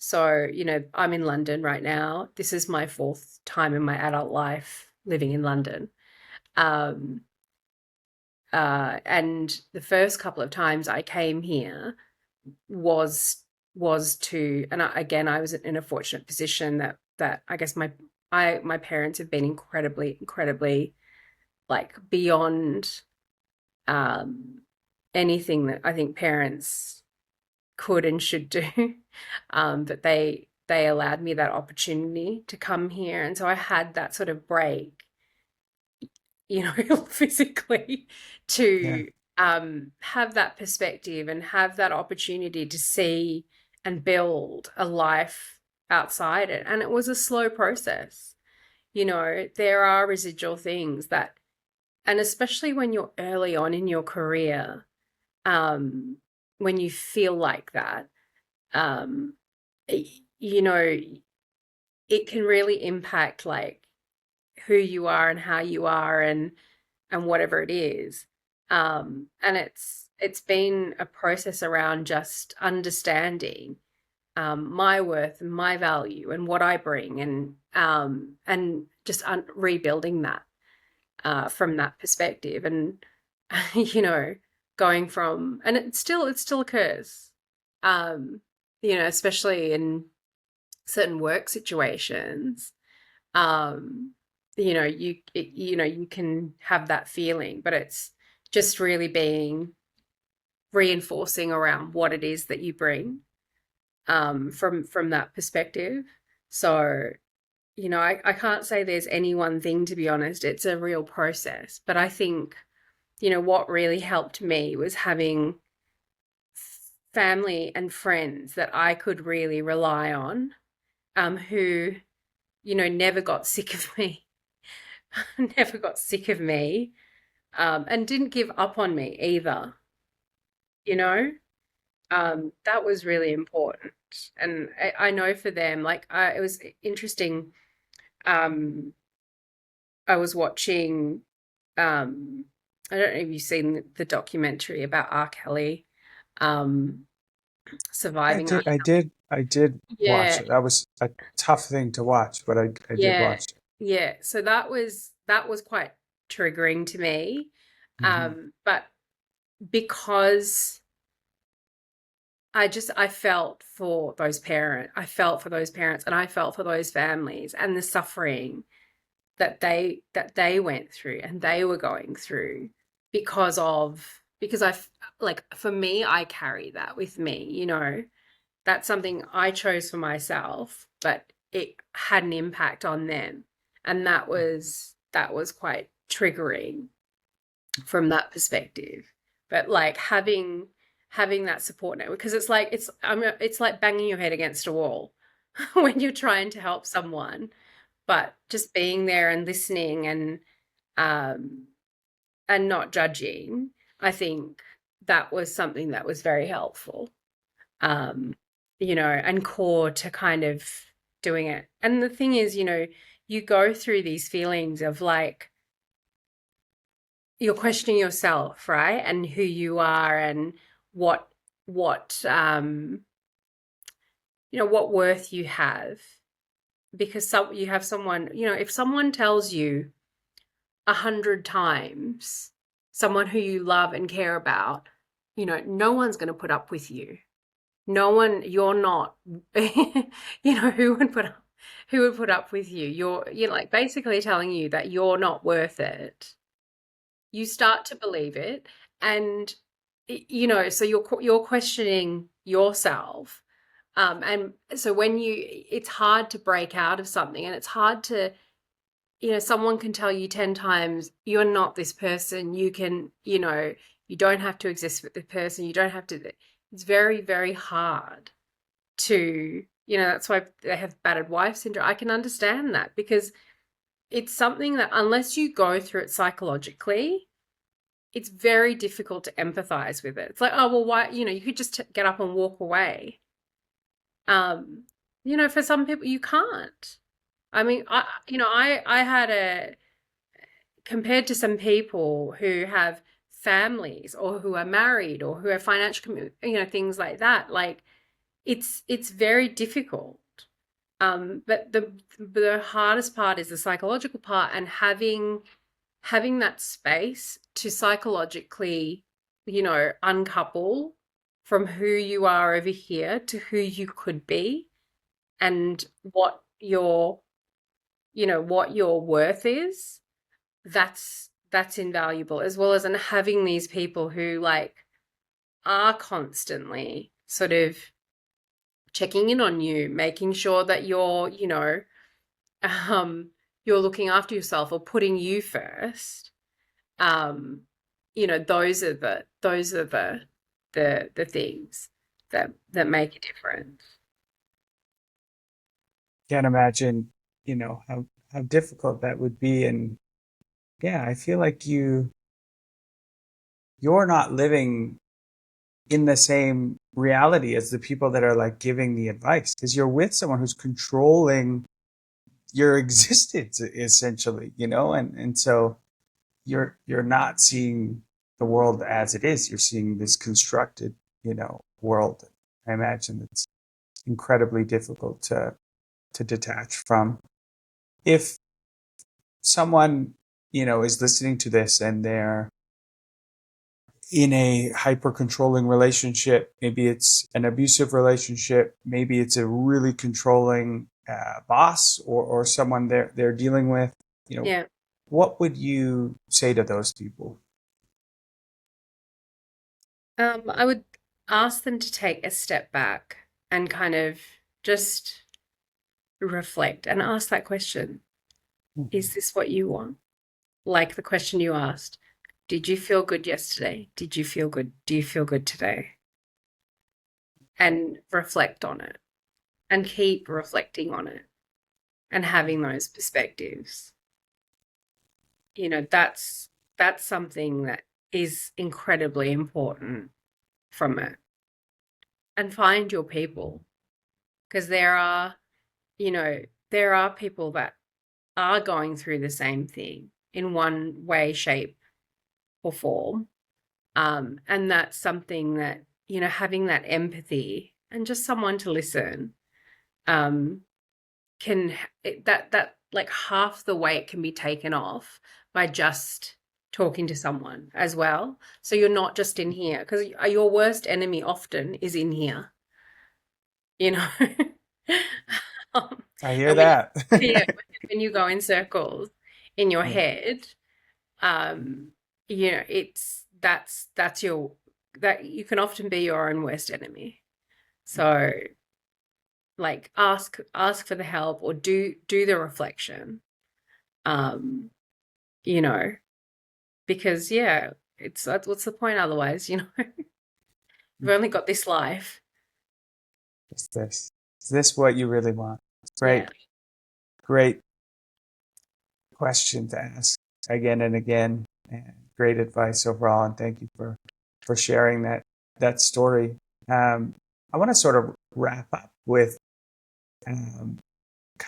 So, I'm in London right now. This is my fourth time in my adult life living in London. Um, and the first couple of times I came here was to, and again, I was in a fortunate position that I guess my parents have been incredibly like beyond anything that I think parents could and should do. But they allowed me that opportunity to come here, and so I had that sort of break, physically Yeah. to have that perspective and have that opportunity to see and build a life outside it. And it was a slow process. There are residual things that, and especially when you're early on in your career, when you feel like that, um, you know, it can really impact like who you are and how you are and whatever it is. And it's been a process around just understanding my worth and my value and what I bring, and just rebuilding that from that perspective, and going from, and it still occurs, especially in certain work situations. You can have that feeling, but it's just really being reinforcing around what it is that you bring from that perspective. So, I can't say there's any one thing, to be honest. It's a real process. But I think, what really helped me was having family and friends that I could really rely on, who, never got sick of me, never got sick of me, and didn't give up on me either, you know? That was really important. And I know for them, like, it was interesting. Um, I was watching, um, I don't know if you've seen the documentary about R. Kelly, um, surviving R. I did watch Yeah, it. That was a tough thing to watch, but I did yeah, watch it. yeah. So that was quite triggering to me. Hmm. But because I felt for those parents, and I felt for those families and the suffering that they went through and they were going through because like, for me, I carry that with me, that's something I chose for myself, but it had an impact on them. And that was quite triggering from that perspective. But like having that support network, because it's like banging your head against a wall when you're trying to help someone, but just being there and listening um and not judging, I think that was something that was very helpful. um, and core to kind of doing it. And the thing is, you go through these feelings of like you're questioning yourself, right? And who you are and what what worth you have. Because you have someone, if someone tells you 100 times, someone who you love and care about, no one's going to put up with you. No one, you're not, who would put up with you? You're like basically telling you that you're not worth it. You start to believe it, and so you're questioning yourself. And so it's hard to break out of something, and it's hard to, someone can tell you 10 times, you're not this person. You don't have to exist with the person. You don't have to. It's very, very hard to, that's why they have battered wife syndrome. I can understand that, because it's something that unless you go through it psychologically, it's very difficult to empathize with it. It's like, oh, well, why, you could just get up and walk away. For some people you can't. I mean, I had compared to some people who have families or who are married or who have financial, things like that, like it's very difficult. But the hardest part is the psychological part, and having that space to psychologically, uncouple from who you are over here to who you could be, and what your worth is. That's invaluable, as well as and having these people who like are constantly sort of checking in on you, making sure that you're looking after yourself or putting you first. Those are the things that make a difference. Can't imagine, how difficult that would be. And yeah, I feel like you're not living in the same reality as the people that are like giving the advice, because you're with someone who's controlling your existence essentially, and so you're not seeing the world as it is. You're seeing this constructed, world. I imagine it's incredibly difficult to detach from. If someone, is listening to this and they're in a hyper controlling relationship, maybe it's an abusive relationship, maybe it's a really controlling boss, or someone they're dealing with, Yeah. what would you say to those people? I would ask them to take a step back and kind of just reflect and ask that question. Is this what you want? Like the question you asked, did you feel good yesterday? Did you feel good? Do you feel good today? And reflect on it and keep reflecting on it and having those perspectives. That's something that is incredibly important from it. And find your people, because there are people that are going through the same thing in one way, shape, or form. And that's something that, having that empathy and just someone to listen, that like half the weight can be taken off by just talking to someone as well. So you're not just in here, because your worst enemy often is in here, you know. I hear And when that. yeah, when you go in circles in your Yeah. head, it's that's your that you can often be your own worst enemy. So like ask for the help, or do the reflection. You know, because yeah, what's the point otherwise, We've only got this life. Is this what you really want? Yeah. Great question to ask again and again, and great advice overall. And thank you for sharing that story. I want to sort of wrap up with kind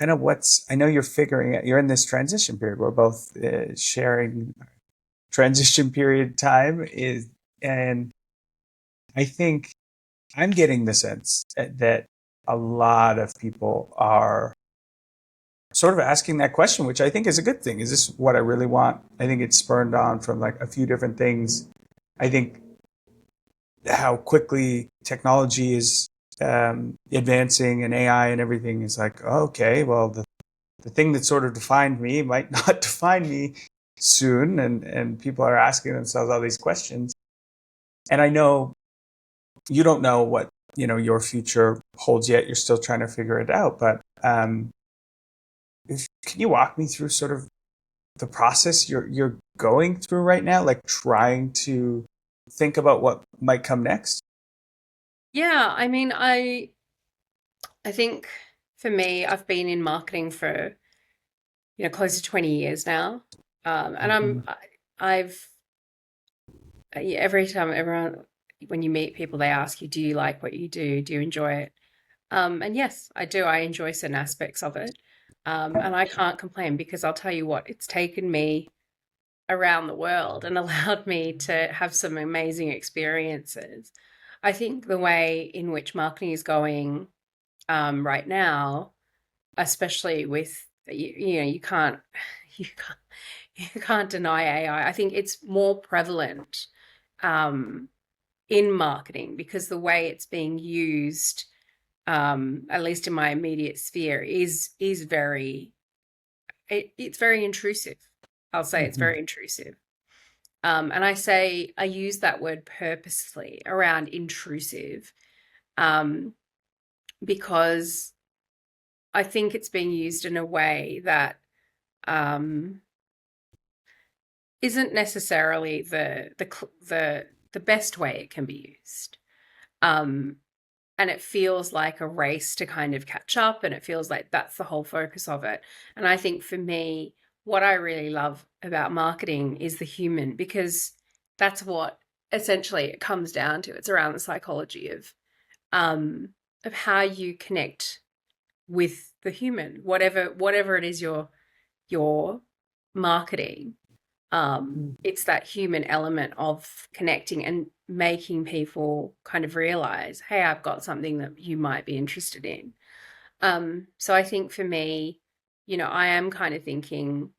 of I know you're in this transition period. We're both sharing transition period time and I think I'm getting the sense that a lot of people are sort of asking that question, which I think is a good thing. Is this what I really want? I think it's spurned on from like a few different things. I think how quickly technology is advancing, and AI and everything is like, okay, well, the thing that sort of defined me might not define me soon. And people are asking themselves all these questions. And I know you don't know what, your future holds yet. You're still trying to figure it out. But can you walk me through sort of the process you're going through right now, like trying to think about what might come next? Yeah, I mean, I think for me, I've been in marketing for, close to 20 years now. And I've every time when you meet people, they ask you, do you like what you do? Do you enjoy it? And yes, I do. I enjoy certain aspects of it. And I can't complain, because I'll tell you what, it's taken me around the world and allowed me to have some amazing experiences. I think the way in which marketing is going right now, especially with you can't you can't you can't deny AI. I think it's more prevalent in marketing because the way it's being used, at least in my immediate sphere, is very it's very intrusive. I'll say it's very intrusive. And I use that word purposely around intrusive, because I think it's being used in a way that isn't necessarily the best way it can be used. And it feels like a race to kind of catch up, and it feels like that's the whole focus of it. And I think for me, what I really love about marketing is the human, because that's what essentially it comes down to. It's around the psychology of how you connect with the human, whatever it is you're marketing. It's that human element of connecting and making people kind of realize, hey, I've got something that you might be interested in. So I think for me, I am kind of thinking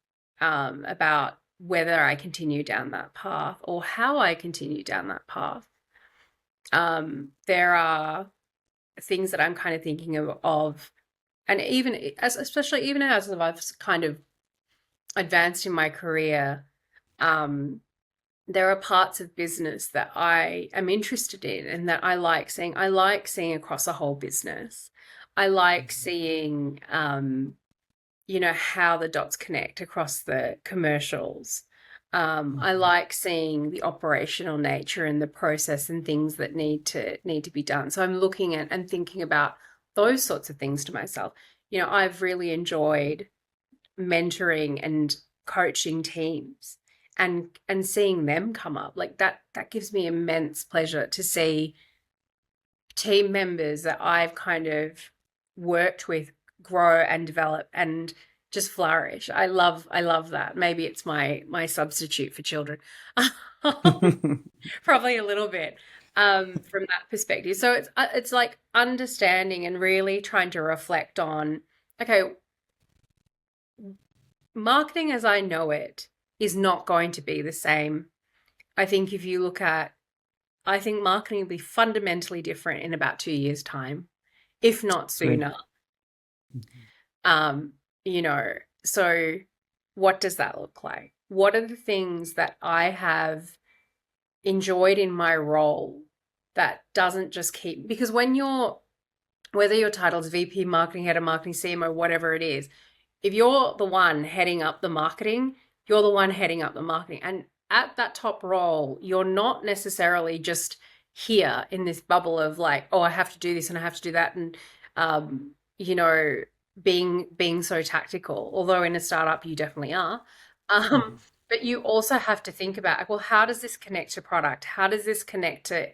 about whether I continue down that path or how I continue down that path. There are things that I'm kind of thinking of, and especially even as I've kind of advanced in my career, there are parts of business that I am interested in and that I like seeing. I like seeing across a whole business. I like seeing, how the dots connect across the commercials. I like seeing the operational nature and the process and things that need to be done. So I'm looking at and thinking about those sorts of things to myself. I've really enjoyed mentoring and coaching teams and seeing them come up. Like that gives me immense pleasure to see team members that I've kind of worked with grow and develop and just flourish. I love that. Maybe it's my substitute for children. Probably a little bit from that perspective. So it's like understanding and really trying to reflect on, okay, marketing as I know it is not going to be the same. I think if you look at, I think marketing will be fundamentally different in about 2 years' time, if not sooner. So what does that look like? What are the things that I have enjoyed in my role that doesn't just keep, because whether your title is VP marketing, head of marketing, CMO, whatever it is, if you're the one heading up the marketing, you're the one heading up the marketing. And at that top role, you're not necessarily just here in this bubble of like, oh, I have to do this and I have to do that. And, being so tactical, although in a startup you definitely are. But you also have to think about, well, how does this connect to product? How does this connect to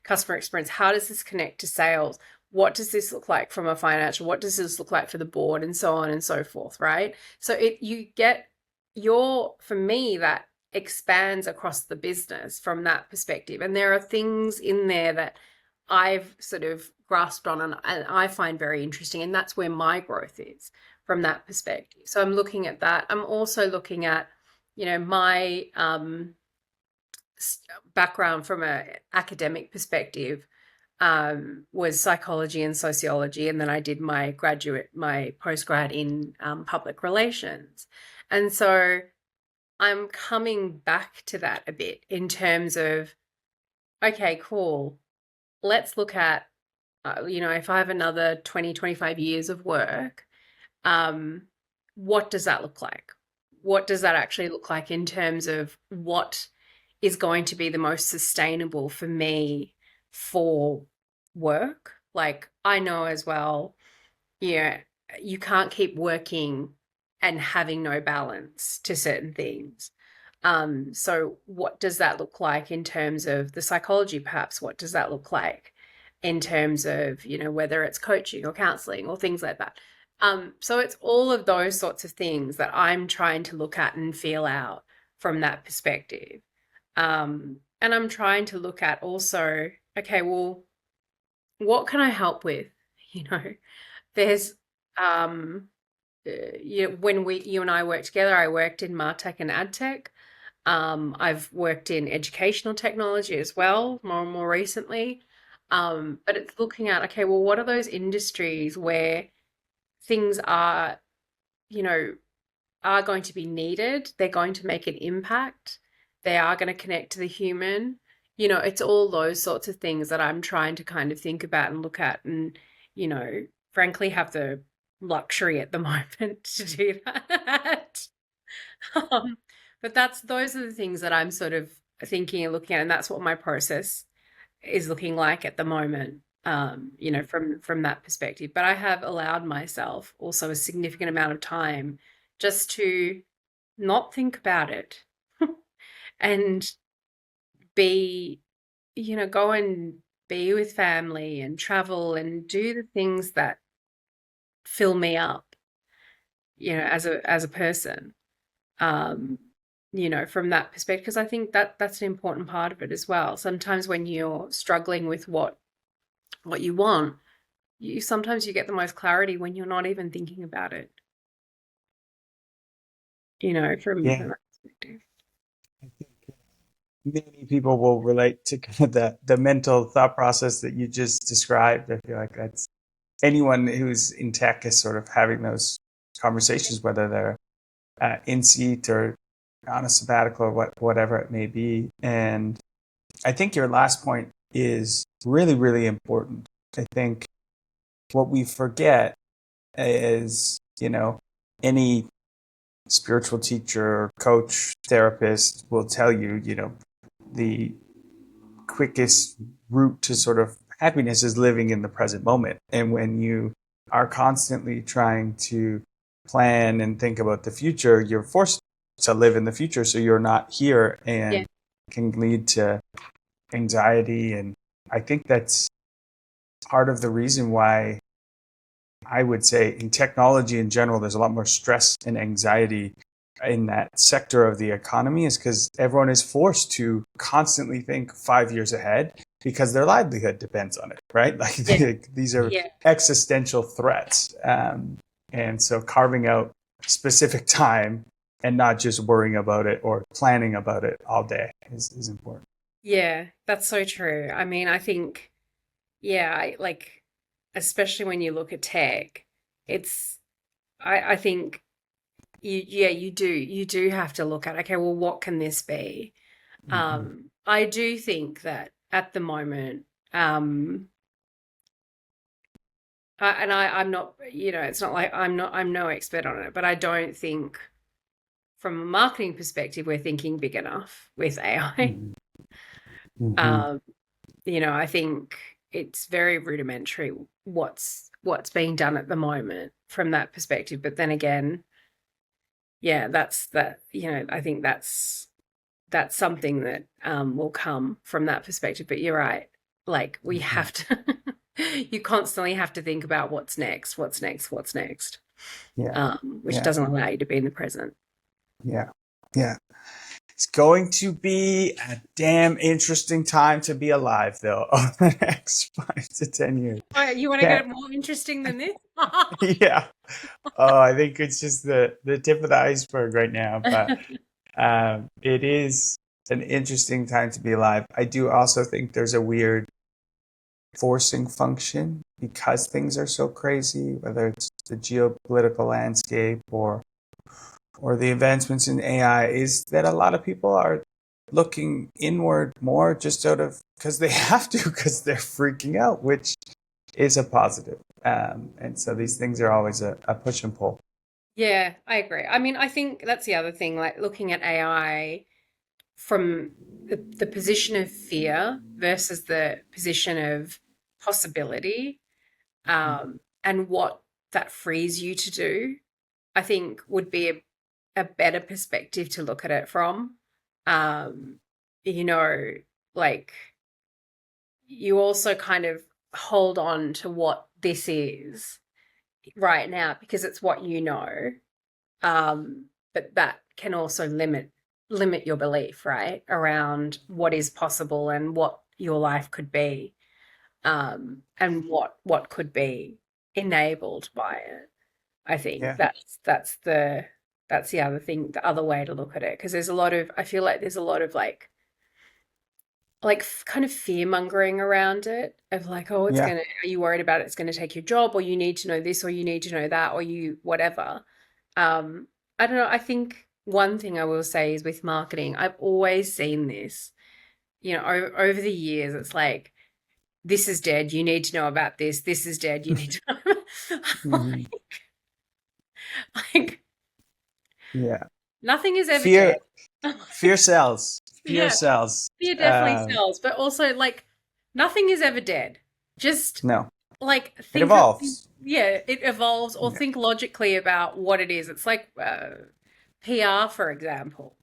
customer experience? How does this connect to sales? What does this look like from a financial? What does this look like for the board, and so on and so forth, right? So you get for me, that expands across the business from that perspective. And there are things in there that I've sort of grasped on and I find very interesting. And that's where my growth is from that perspective. So I'm looking at that. I'm also looking at, my background from an academic perspective was psychology and sociology. And then I did my postgrad in public relations. And so I'm coming back to that a bit in terms of, okay, cool. Let's look at, if I have another 20, 25 years of work, what does that look like? What does that actually look like in terms of what is going to be the most sustainable for me for work? Like, I know as well, you can't keep working and having no balance to certain things. So what does that look like in terms of the psychology, perhaps? What does that look like in terms of, whether it's coaching or counseling or things like that? So it's all of those sorts of things that I'm trying to look at and feel out from that perspective. And I'm trying to look at also, okay, well, what can I help with? You know, there's when you and I worked together, I worked in MarTech and AdTech. I've worked in educational technology as well, more and more recently. But it's looking at, okay, well, what are those industries where things are, you know, are going to be needed? They're going to make an impact. They are going to connect to the human. It's all those sorts of things that I'm trying to kind of think about and look at and, frankly, have the luxury at the moment to do that. Um, but those are the things that I'm sort of thinking and looking at, and that's what my process is looking like at the moment. From that perspective. But I have allowed myself also a significant amount of time just to not think about it and be, go and be with family and travel and do the things that fill me up, as a person. um, from that perspective, because I think that's an important part of it as well. Sometimes when you're struggling with what you want, sometimes you get the most clarity when you're not even thinking about it, from Yeah, that perspective. I think many people will relate to kind of the mental thought process that you just described. I feel like that's anyone who's in tech is sort of having those conversations, whether they're in seat or on a sabbatical or whatever it may be. And I think your last point is really, really important. I think what we forget is, any spiritual teacher, coach, therapist will tell you, the quickest route to sort of happiness is living in the present moment. And when you are constantly trying to plan and think about the future, you're forced to live in the future. So you're not here Yeah. and can lead to anxiety. And I think that's part of the reason why I would say in technology in general, there's a lot more stress and anxiety in that sector of the economy, is because everyone is forced to constantly think 5 years ahead because their livelihood depends on it, right? Like Yeah. these are Yeah. existential threats. And so carving out specific time and not just worrying about it or planning about it all day is important. Yeah, that's so true. I mean, I think, yeah, especially when you look at tech, it's, I think you do have to look at, okay, well, what can this be? Mm-hmm. I do think that at the moment, um, I'm not, it's not like I'm no expert on it, but I don't think from a marketing perspective, we're thinking big enough with AI. Mm-hmm. Mm-hmm. Um, I think it's very rudimentary what's being done at the moment from that perspective. But then again, yeah, I think that's something that will come from that perspective. But you're right. Like we Mm-hmm. have to, you constantly have to think about what's next, what's next, what's next, Yeah. which Yeah. doesn't allow you to be in the present. Yeah. Yeah. It's going to be a damn interesting time to be alive, though, over the next 5 to 10 years. Oh, you want to get Can't, it more interesting than this? yeah. Oh, I think it's just the tip of the iceberg right now. But it is an interesting time to be alive. I do also think there's a weird forcing function because things are so crazy, whether it's the geopolitical landscape or the advancements in AI, is that a lot of people are looking inward more just out of because they have to because they're freaking out, which is a positive. And so these things are always a push and pull. Yeah, I agree. I mean, I think that's the other thing, like looking at AI from the position of fear versus the position of possibility, and what that frees you to do, I think would be a better perspective to look at it from. Um, you know, like you also kind of hold on to what this is right now because it's what you know. But that can also limit limit your belief, right, around what is possible and what your life could be, and what could be enabled by it. I think Yeah. that's the other thing, the other way to look at it, because there's a lot of, I feel like there's a lot of kind of fear mongering around it, of like, oh, Yeah. are you worried about it's gonna take your job, or you need to know this, or you need to know that, or you whatever. I don't know. I think one thing I will say is with marketing, I've always seen this, over the years, it's like, this is dead, you need to know about this. This is dead, you need to know. Mhm. Like, Yeah. nothing is ever Fear, dead. fear sells. Fear Yeah, sells. fear definitely sells, but also, like, nothing is ever dead. Just, No, like, it think of, evolves. yeah, it evolves, or Yeah. think logically about what it is. It's like PR, for example.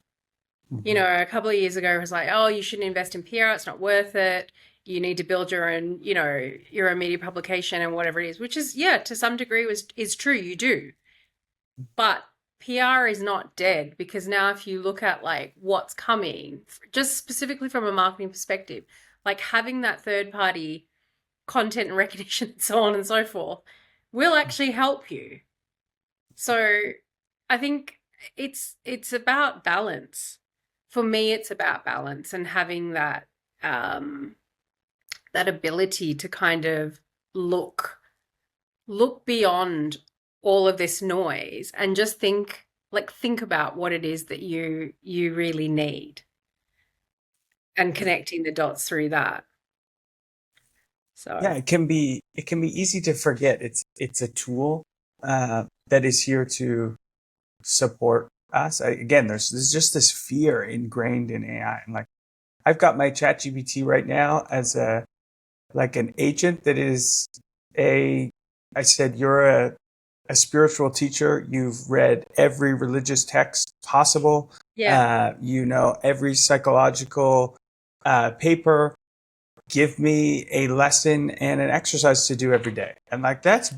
Mhm. A couple of years ago, it was like, oh, you shouldn't invest in PR. It's not worth it. You need to build your own, your own media publication and whatever it is, which is, yeah, to some degree is true. You do. But PR is not dead, because now if you look at like what's coming, just specifically from a marketing perspective, like having that third party content and recognition and so on and so forth will actually help you. So I think it's about balance. For me, it's about balance and having that ability to kind of look beyond all of this noise and just think about what it is that you really need, and connecting the dots through that. So Yeah, it can be easy to forget. It's a tool that is here to support us. Again, there's just this fear ingrained in AI. And like, I've got my ChatGPT right now as an agent that is I said, you're a spiritual teacher. You've read every religious text possible. yeah, Every psychological paper. Give me a lesson and an exercise to do every day. And like, that's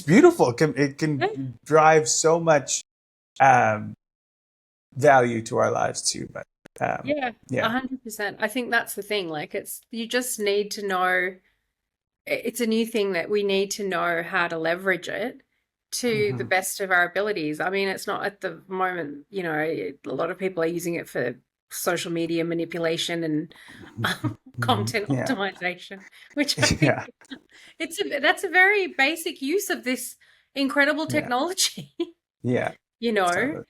beautiful. It can drive so much um, value to our lives too. But yeah, yeah. 100%. I think that's the thing. Like, you just need to know. It's a new thing that we need to know how to leverage it to the Mhm. best of our abilities. I mean, it's not at the moment, a lot of people are using it for social media manipulation and Mhm. content Yeah. optimization, which I think Yeah. that's a very basic use of this incredible Yeah. technology, Yeah. you know. So,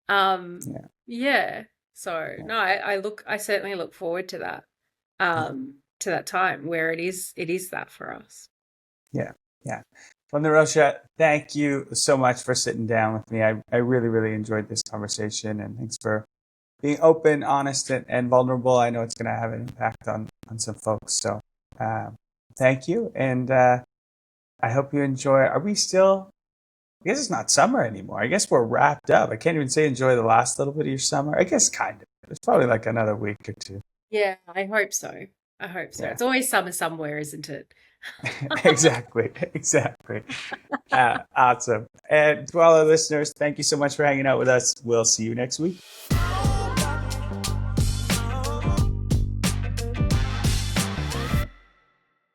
Um, yeah. yeah. So Yeah. no, I certainly look forward to that time where it is that for us. Yeah. Yeah. Well, Nirosha, thank you so much for sitting down with me. I really, really enjoyed this conversation, and thanks for being open, honest, and vulnerable. I know it's going to have an impact on some folks. So thank you. And I hope you enjoy. Are we still, I guess it's not summer anymore. I guess we're wrapped up. I can't even say enjoy the last little bit of your summer. I guess kind of. It's probably like another week or two. Yeah, I hope so. I hope so. Yeah, It's always summer somewhere, isn't it? exactly. Exactly. Awesome. And to all our listeners, thank you so much for hanging out with us. We'll see you next week.